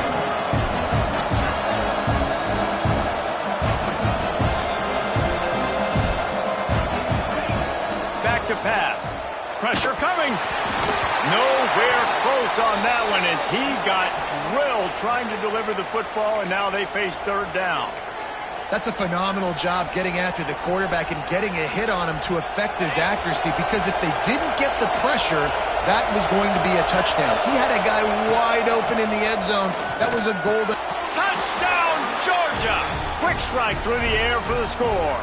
Back to pass. Pressure coming. Nowhere close on that one as he got drilled trying to deliver the football, and now they face third down.
That's a phenomenal job getting after the quarterback and getting a hit on him to affect his accuracy, because if they didn't get the pressure, that was going to be a touchdown. He had a guy wide open in the end zone. That was a golden...
Touchdown, Georgia! Quick strike through the air for the score.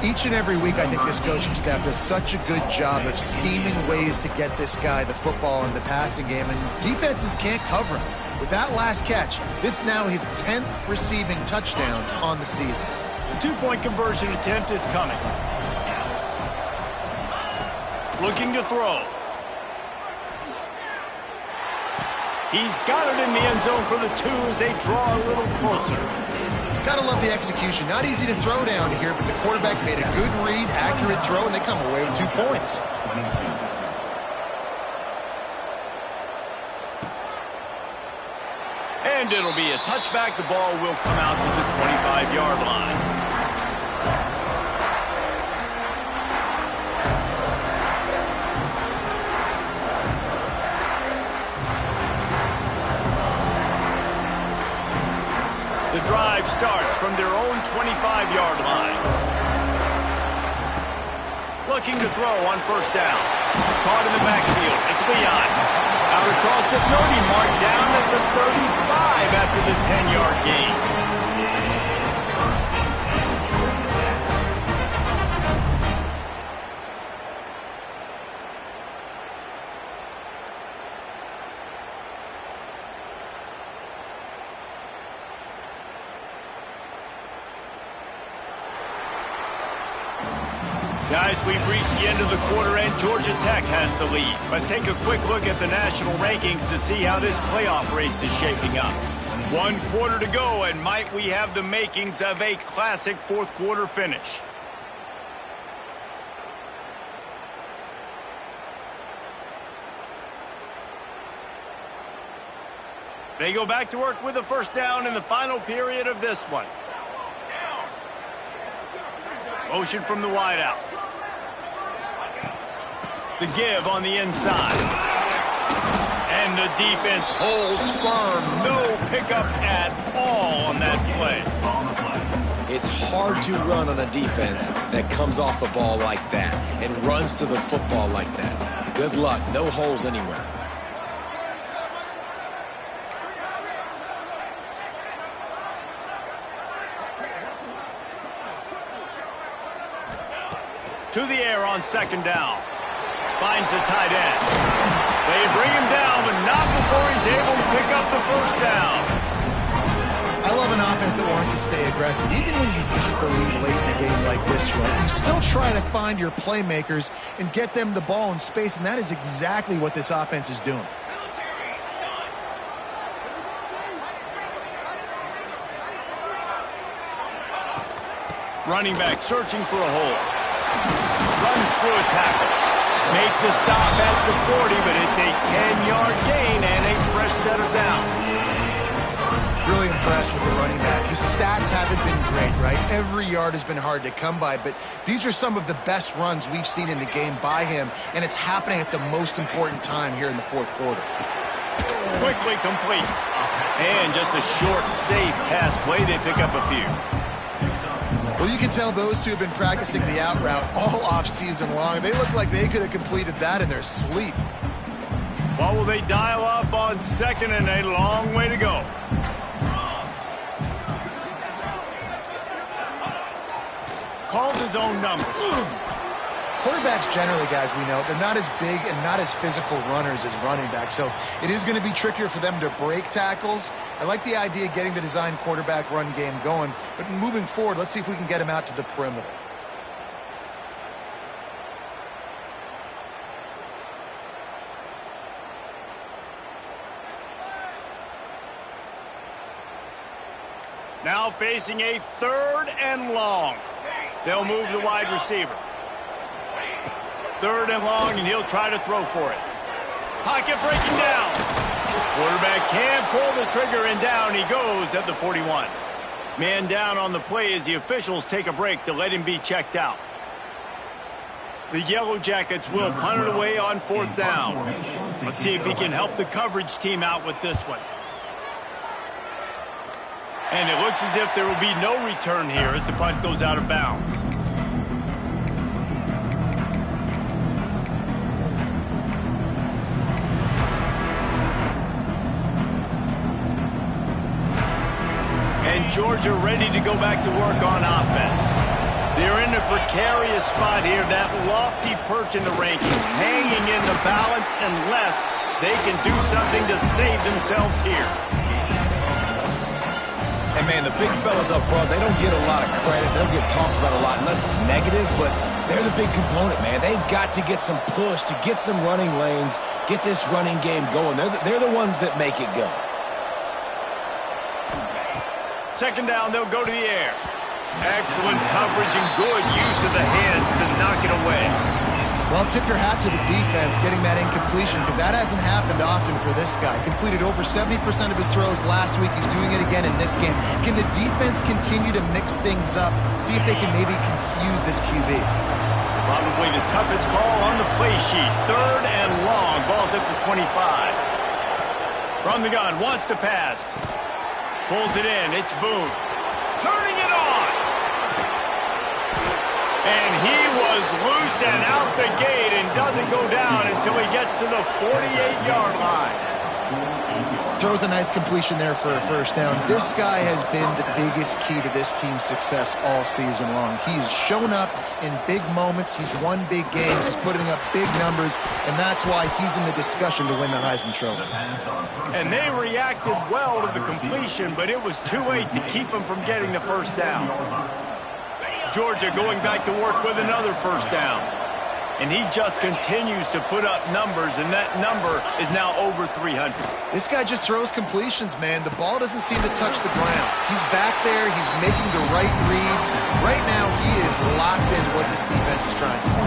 Each and every week, I think this coaching staff does such a good job of scheming ways to get this guy the football in the passing game, and defenses can't cover him. With that last catch, this now his 10th receiving touchdown on the season.
The two-point conversion attempt is coming. Looking to throw. He's got it in the end zone for the 2 as they draw a little closer.
Gotta love the execution. Not easy to throw down here, but the quarterback made a good read, accurate throw, and they come away with 2 points.
And it'll be a touchback. The ball will come out to the 25-yard line. The drive starts from their own 25-yard line. Looking to throw on first down. Caught in the backfield. It's Leon. Out across the 30, marked down at the 35 after the 10-yard gain. Guys, we've reached the end of the quarter, and Georgia Tech has the lead. Let's take a quick look at the national rankings to see how this playoff race is shaping up. 1 quarter to go, and might we have the makings of a classic fourth-quarter finish. They go back to work with a first down in the final period of this one. Motion from the wideout. The give on the inside. And the defense holds firm. No pickup at all on that play.
It's hard to run on a defense that comes off the ball like that and runs to the football like that. Good luck. No holes anywhere.
To the air on second down. Finds the tight end. They bring him down, but not before he's able to pick up the first down.
I love an offense that wants to stay aggressive. Even when you've got the lead late in a game like this, right, you still try to find your playmakers and get them the ball in space, and that is exactly what this offense is doing.
Running back searching for a hole. Runs through a tackle. Make the stop at the 40, but it's a 10-yard gain and a fresh set of downs.
Really impressed with the running back. His stats haven't been great, right? Every yard has been hard to come by, but these are some of the best runs we've seen in the game by him, and it's happening at the most important time here in the fourth quarter.
Quickly complete. And just a short, safe pass play. They pick up a few.
Well, you can tell those two have been practicing the out route all off-season long. They look like they could have completed that in their sleep.
What will they dial up on second and a long way to go? Calls his own number.
Quarterbacks generally, guys, we know, they're not as big and not as physical runners as running backs, so it is going to be trickier for them to break tackles. I like the idea of getting the design quarterback run game going, but moving forward, let's see if we can get him out to the perimeter.
Now facing a 3rd and long. They'll move the wide receiver. 3rd and long, and he'll try to throw for it. Pocket breaking down. Quarterback can't pull the trigger, and down he goes at the 41. Man down on the play as the officials take a break to let him be checked out. The Yellow Jackets will punt it away on 4th down. Let's see if he can help the coverage team out with this one. And it looks as if there will be no return here as the punt goes out of bounds. And Georgia ready to go back to work on offense. They're in a precarious spot here, that lofty perch in the rankings, hanging in the balance unless they can do something to save themselves here.
And, man, the big fellas up front, they don't get a lot of credit. They don't get talked about a lot unless it's negative, but they're the big component, man. They've got to get some push, to get some running lanes, get this running game going. They're the ones that make it go.
2nd down, they'll go to the air. Excellent coverage and good use of the hands to knock it away.
Well, tip your hat to the defense getting that incompletion because that hasn't happened often for this guy. Completed over 70% of his throws last week. He's doing it again in this game. Can the defense continue to mix things up, see if they can maybe confuse this QB?
Probably the toughest call on the play sheet. 3rd and long. Ball's at the 25. From the gun, wants to pass. Pulls it in. It's Boone. Turning it on. And he was loose and out the gate and doesn't go down until he gets to the 48-yard line.
Throws a nice completion there for a 1st down. This guy has been the biggest key to this team's success all season long. He's shown up in big moments. He's won big games. He's putting up big numbers, and that's why he's in the discussion to win the Heisman Trophy.
And they reacted well to the completion, but it was too late to keep him from getting the 1st down. Georgia going back to work with another 1st down. And he just continues to put up numbers, and that number is now over 300.
This guy just throws completions, man. The ball doesn't seem to touch the ground. He's back there. He's making the right reads. Right now, he is locked into what this defense is trying to do.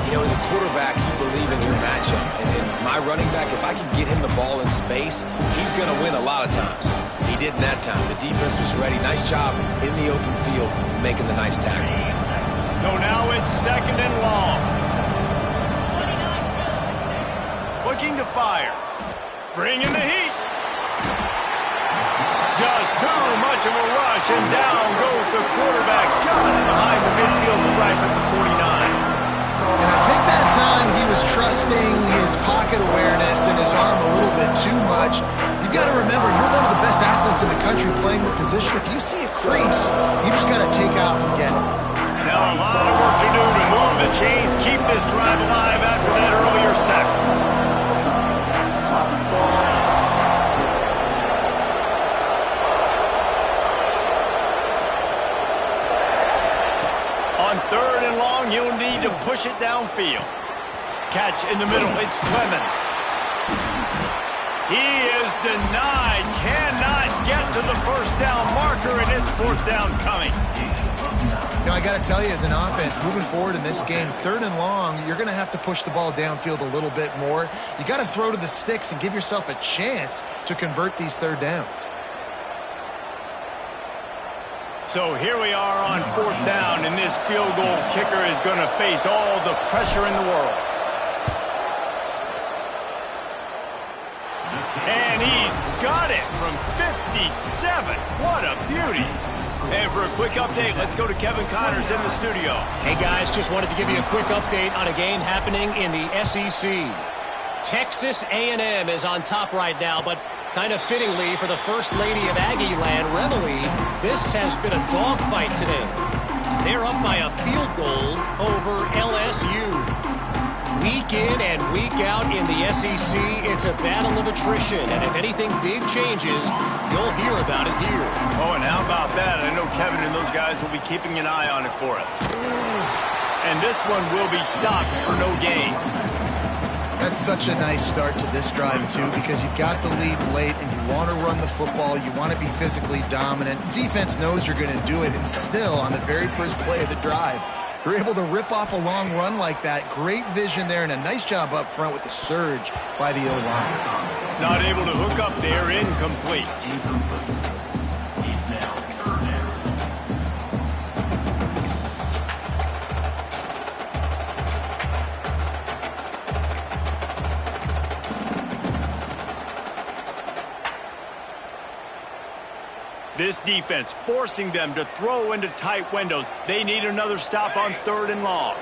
You know, as a quarterback, you believe in your matchup. And my running back, if I can get him the ball in space, he's going to win a lot of times. He did in that time. The defense was ready. Nice job in the open field making the nice tackle.
So now it's 2nd and long. Looking to fire. Bringing the heat. Just too much of a rush, and down goes the quarterback just behind the midfield stripe at the 49.
And I think that time he was trusting his pocket awareness and his arm a little bit too much. You've got to remember, you're one of the best athletes in the country playing the position. If you see a crease, you just got to take off and get it.
Now a lot of work to do to move the chains, keep this drive alive after that earlier sack. On 3rd and long, you'll need to push it downfield. Catch in the middle, it's Clemens. He is denied, cannot get to the 1st down marker, and it's 4th down coming.
You know, I got to tell you, as an offense, moving forward in this game, 3rd and long, you're going to have to push the ball downfield a little bit more. You got to throw to the sticks and give yourself a chance to convert these 3rd downs.
So here we are on 4th down, and this field goal kicker is going to face all the pressure in the world. And he's got it from 57. What a beauty. And for a quick update, let's go to Kevin Connors in the studio.
Hey, guys, just wanted to give you a quick update on a game happening in the SEC. Texas A&M is on top right now, but kind of fittingly for the First Lady of Aggie Land, Remily, this has been a dogfight today. They're up by a field goal over LSU. Week in and week out in the SEC, it's a battle of attrition, and if anything big changes, you'll hear about it here.
Oh, and how about that? I know Kevin and those guys will be keeping an eye on it for us. And this one will be stopped for no gain.
That's such a nice start to this drive, too, because you've got the lead late and you want to run the football. You want to be physically dominant. Defense knows you're going to do it, and still, on the very first play of the drive, you're able to rip off a long run like that. Great vision there, and a nice job up front with the surge by the O-line.
Not able to hook up there, incomplete.
He's now third down.
This defense forcing them to throw into tight windows. They need another stop on 3rd and long.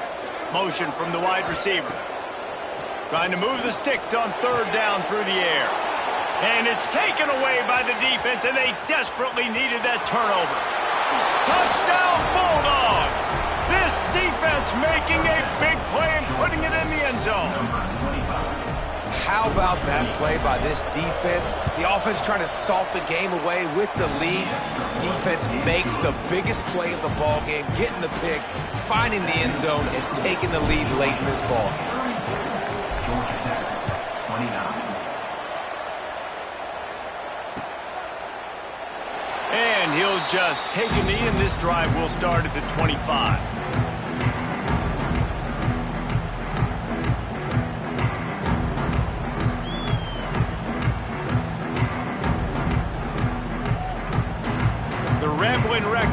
Motion from the wide receiver. Trying to move the sticks on 3rd down through the air. And it's taken away by the defense, and they desperately needed that turnover. Touchdown, Bulldogs! This defense making a big play and putting it in the end zone.
How about that play by this defense? The offense trying to salt the game away with the lead. Defense makes the biggest play of the ball game, getting the pick, finding the end zone, and taking the lead late in this ball game.
Georgia Tech, 29.
And he'll just take a knee, and this drive will start at the 25.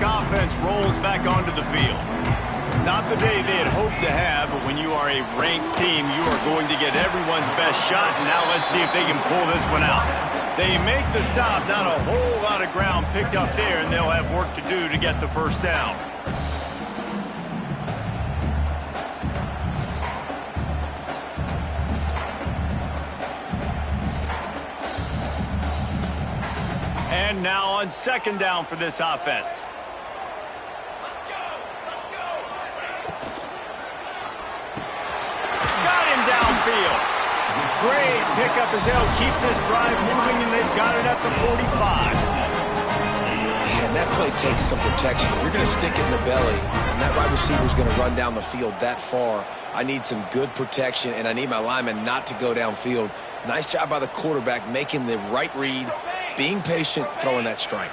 Offense rolls back onto the field. Not the day they had hoped to have, but when you are a ranked team, you are going to get everyone's best shot, and now let's see if they can pull this one out. They make the stop, not a whole lot of ground picked up there, and they'll have work to do to get the first down. And now on 2nd down for this offense. Downfield. Great pickup as they'll keep this drive moving, and they've got it at the 45.
And that play takes some protection. If you're going to stick it in the belly, and that wide receiver is going to run down the field that far, I need some good protection, and I need my lineman not to go downfield. Nice job by the quarterback making the right read, being patient, throwing that strike.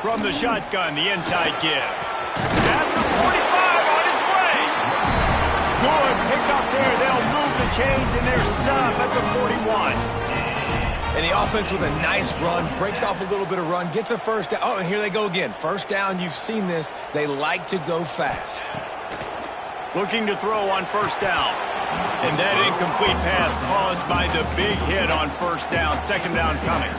From the shotgun, the inside give. At the 45 on his way. Good pickup there. They'll move the chains, and they're set up at the 41.
And the offense with a nice run, breaks off a little bit of run, gets a first down. Oh, and here they go again. First down, you've seen this. They like to go fast.
Looking to throw on 1st down. And that incomplete pass caused by the big hit on 1st down. 2nd down coming.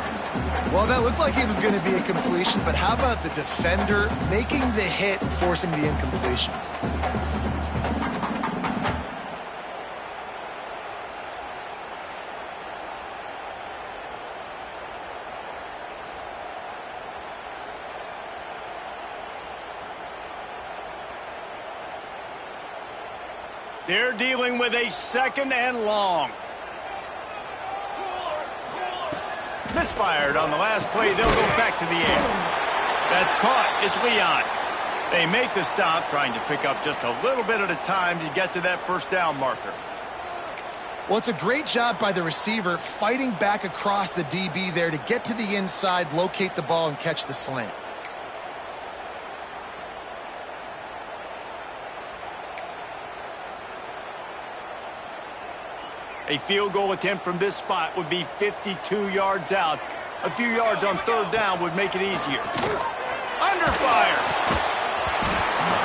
Well, that looked like it was going to be a completion, but how about the defender making the hit and forcing the incompletion?
They're dealing with a 2nd and long. Misfired on the last play. They'll go back to the air. That's caught. It's Leon. They make the stop, trying to pick up just a little bit at a time to get to that 1st down marker.
Well, it's a great job by the receiver fighting back across the DB there to get to the inside, locate the ball, and catch the slant.
A field goal attempt from this spot would be 52 yards out. A few yards on 3rd down would make it easier. Under fire.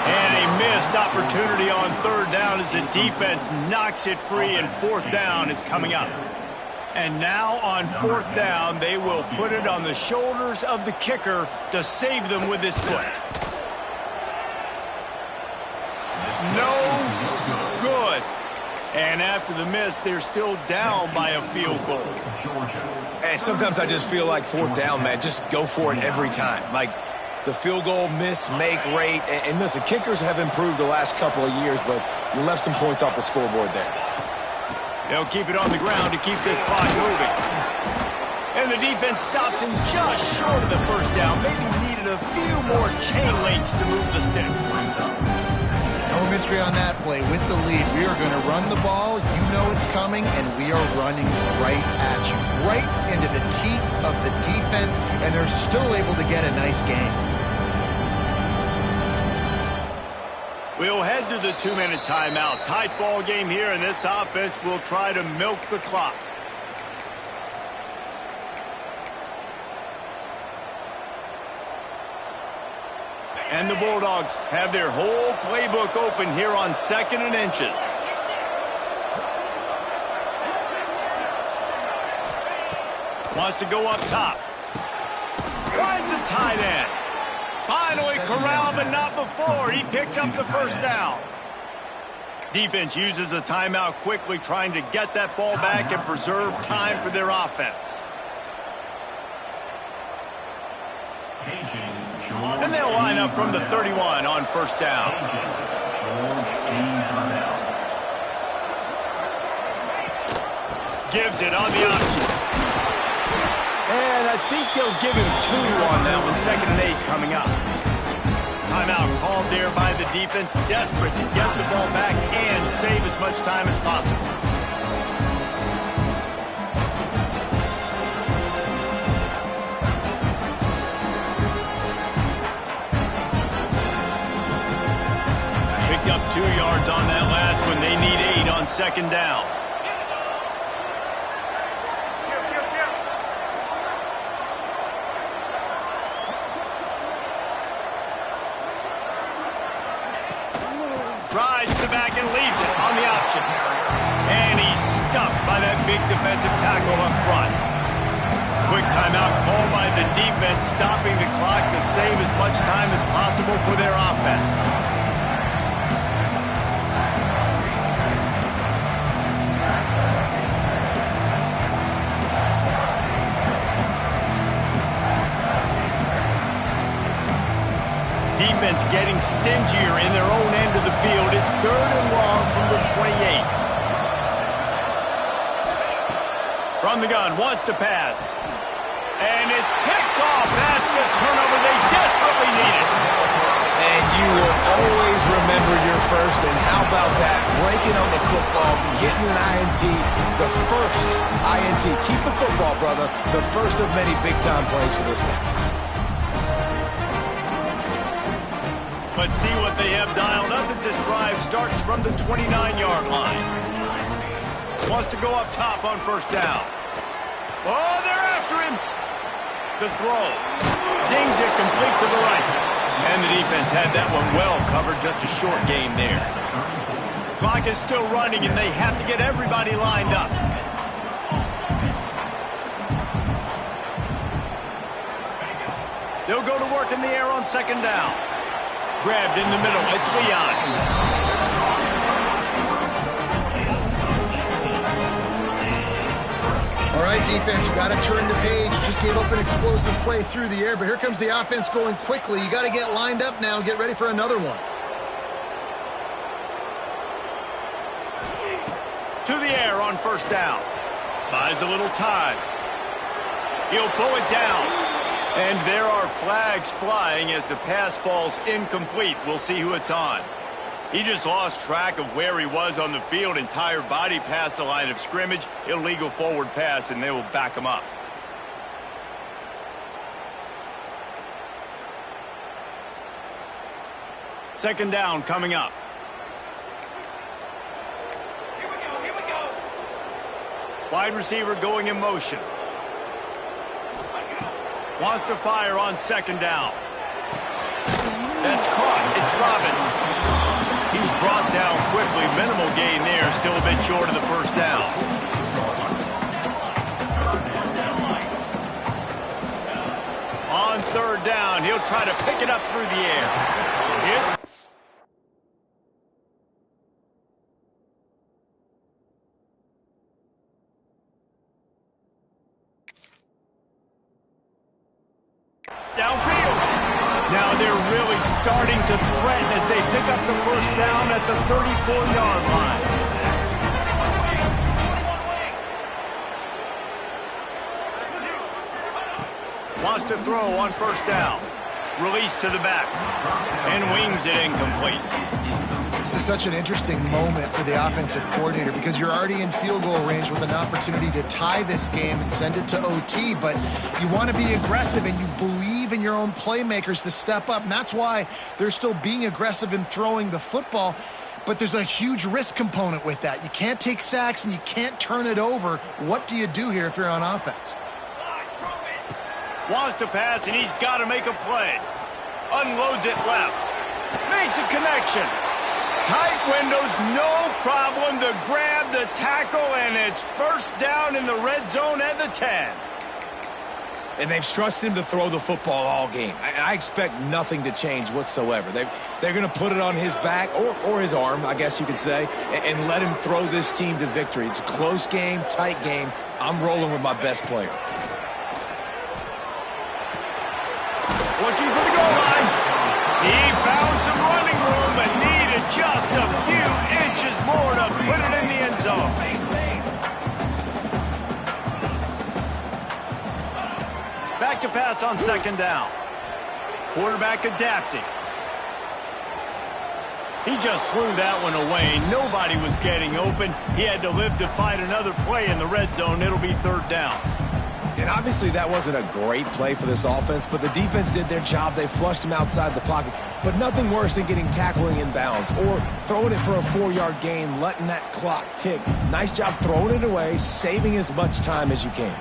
And a missed opportunity on 3rd down as the defense knocks it free, and 4th down is coming up. And now on 4th down, they will put it on the shoulders of the kicker to save them with his foot. No good. And after the miss, they're still down by a field goal.
And sometimes I just feel like 4th down, man, just go for it every time. Like the field goal miss, make rate. And listen, kickers have improved the last couple of years, but you left some points off the scoreboard there.
They'll keep it on the ground to keep this clock moving. And the defense stops him just short of the 1st down. Maybe needed a few more chain links to move the sticks.
No mystery on that play. With the lead, we are going to run the ball. You know it's coming, and we are running right at you. Right into the teeth of the defense, and they're still able to get a nice game.
We'll head to the 2-minute timeout. Tight ball game here, and this offense will try to milk the clock. And the Bulldogs have their whole playbook open here on 2nd and inches. Wants to go up top. Finds a tight end. Finally corralled, but not before. He picks up the 1st down. Defense uses a timeout quickly, trying to get that ball back and preserve time for their offense. And they'll line up from the 31 on 1st down. Gives it on the option. And I think they'll give him 2 on that one. 2nd and 8 coming up. Timeout called there by the defense, desperate to get the ball back and save as much time as possible. Picked up 2 yards on that last one. They need 8 on 2nd down. Rides the back and leaves it on the option. And he's stuffed by that big defensive tackle up front. Quick timeout called by the defense, stopping the clock to save as much time as possible for their offense. Defense getting stingier in their own end of the field. It's 3rd and long from the 28. From the gun, wants to pass. And it's picked off. That's the turnover they desperately needed.
And you will always remember your 1st, and how about that? Breaking on the football, getting an INT, the 1st INT. Keep the football, brother. The 1st of many big-time plays for this guy.
But see what they have dialed up as this drive starts from the 29-yard line. Wants to go up top on 1st down. Oh, they're after him. The throw. Zings it complete to the right. And the defense had that one well covered. Just a short game there. Clock is still running, and they have to get everybody lined up. They'll go to work in the air on 2nd down. Grabbed in the middle. It's Leon.
All right, defense, you got to turn the page. Just gave up an explosive play through the air, but here comes the offense going quickly. You got to get lined up now and get ready for another one.
To the air on 1st down. Buys a little time. He'll pull it down. And there are flags flying as the pass falls incomplete. We'll see who it's on. He just lost track of where he was on the field. Entire body past the line of scrimmage. Illegal forward pass, and they will back him up. Second down coming up.
Here we go.
Wide receiver going in motion. Wants to fire on 2nd down. That's caught. It's Robbins. He's brought down quickly. Minimal gain there. Still a bit short of the 1st down. third down. He'll try to pick it up through the air. Downfield. Now they're really starting to threaten as they pick up the first down at the 34-yard line. Wants to throw on first down. Release to the back. And wings it incomplete.
This is such an interesting moment for the offensive coordinator because you're already in field goal range with an opportunity to tie this game and send it to OT, but you want to be aggressive and you believe in your own playmakers to step up, and that's why they're still being aggressive in throwing the football, but there's a huge risk component with that. You can't take sacks and you can't turn it over. What do you do here if you're on offense?
Wants to pass, and he's got to make a play. Unloads it left. Makes a connection. Tight windows, no problem to grab the tackle, and it's first down in the red zone at the 10.
And they've trusted him to throw the football all game. I expect nothing to change whatsoever. They're going to put it on his back, or his arm, I guess you could say, and let him throw this team to victory. It's a close game, tight game. I'm rolling with my best player.
Looking for the goal line. He found some running room, but needed just a few inches more to put it in the end zone. Back to pass on second down. Quarterback adapting. He just threw that one away. Nobody was getting open. He had to live to fight another play in the red zone. It'll be third down.
And obviously that wasn't a great play for this offense, but the defense did their job. They flushed him outside the pocket. But nothing worse than getting tackling in bounds or throwing it for a 4-yard gain, letting that clock tick. Nice job throwing it away, saving as much time as you can.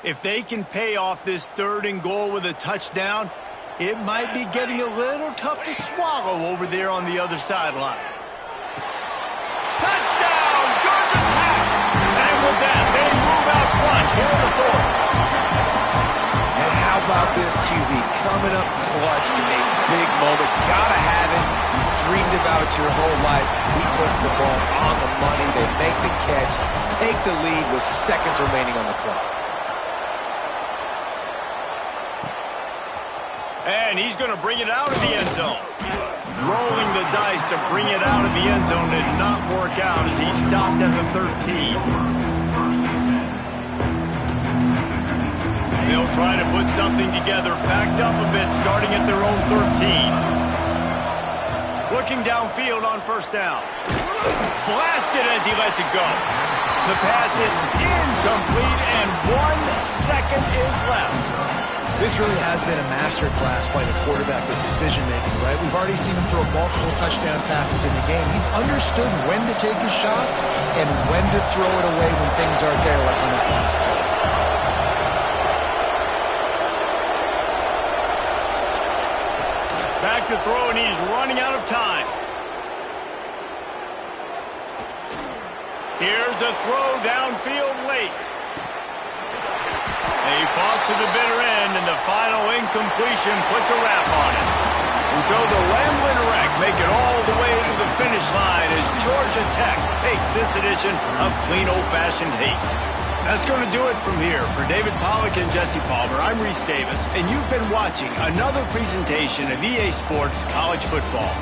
If they can pay off this third and goal with a touchdown, it might be getting a little tough to swallow over there on the other sideline. Touchdown, Georgia Tech! And with that, they move out front here in the fourth.
And how about this QB coming up clutch in a big moment? Gotta have it. You've dreamed about it your whole life. He puts the ball on the money. They make the catch, take the lead with seconds remaining on the clock.
And he's going to bring it out of the end zone. Rolling the dice to bring it out of the end zone did not work out as he stopped at the 13. They'll try to put something together, backed up a bit, starting at their own 13. Looking downfield on first down. Blasted as he lets it go. The pass is incomplete, and 1 second is left.
This really has been a masterclass by the quarterback with decision-making, right? We've already seen him throw multiple touchdown passes in the game. He's understood when to take his shots and when to throw it away when things aren't there, like on that last play.
Back to throw, and he's running out of time. Here's a throw downfield late. He fought to the bitter end, and the final incompletion puts a wrap on it. And so the Ramblin' Wreck make it all the way to the finish line as Georgia Tech takes this edition of Clean Old-Fashioned Hate. That's going to do it from here. For David Pollack and Jesse Palmer, I'm Reese Davis, and you've been watching another presentation of EA Sports College Football.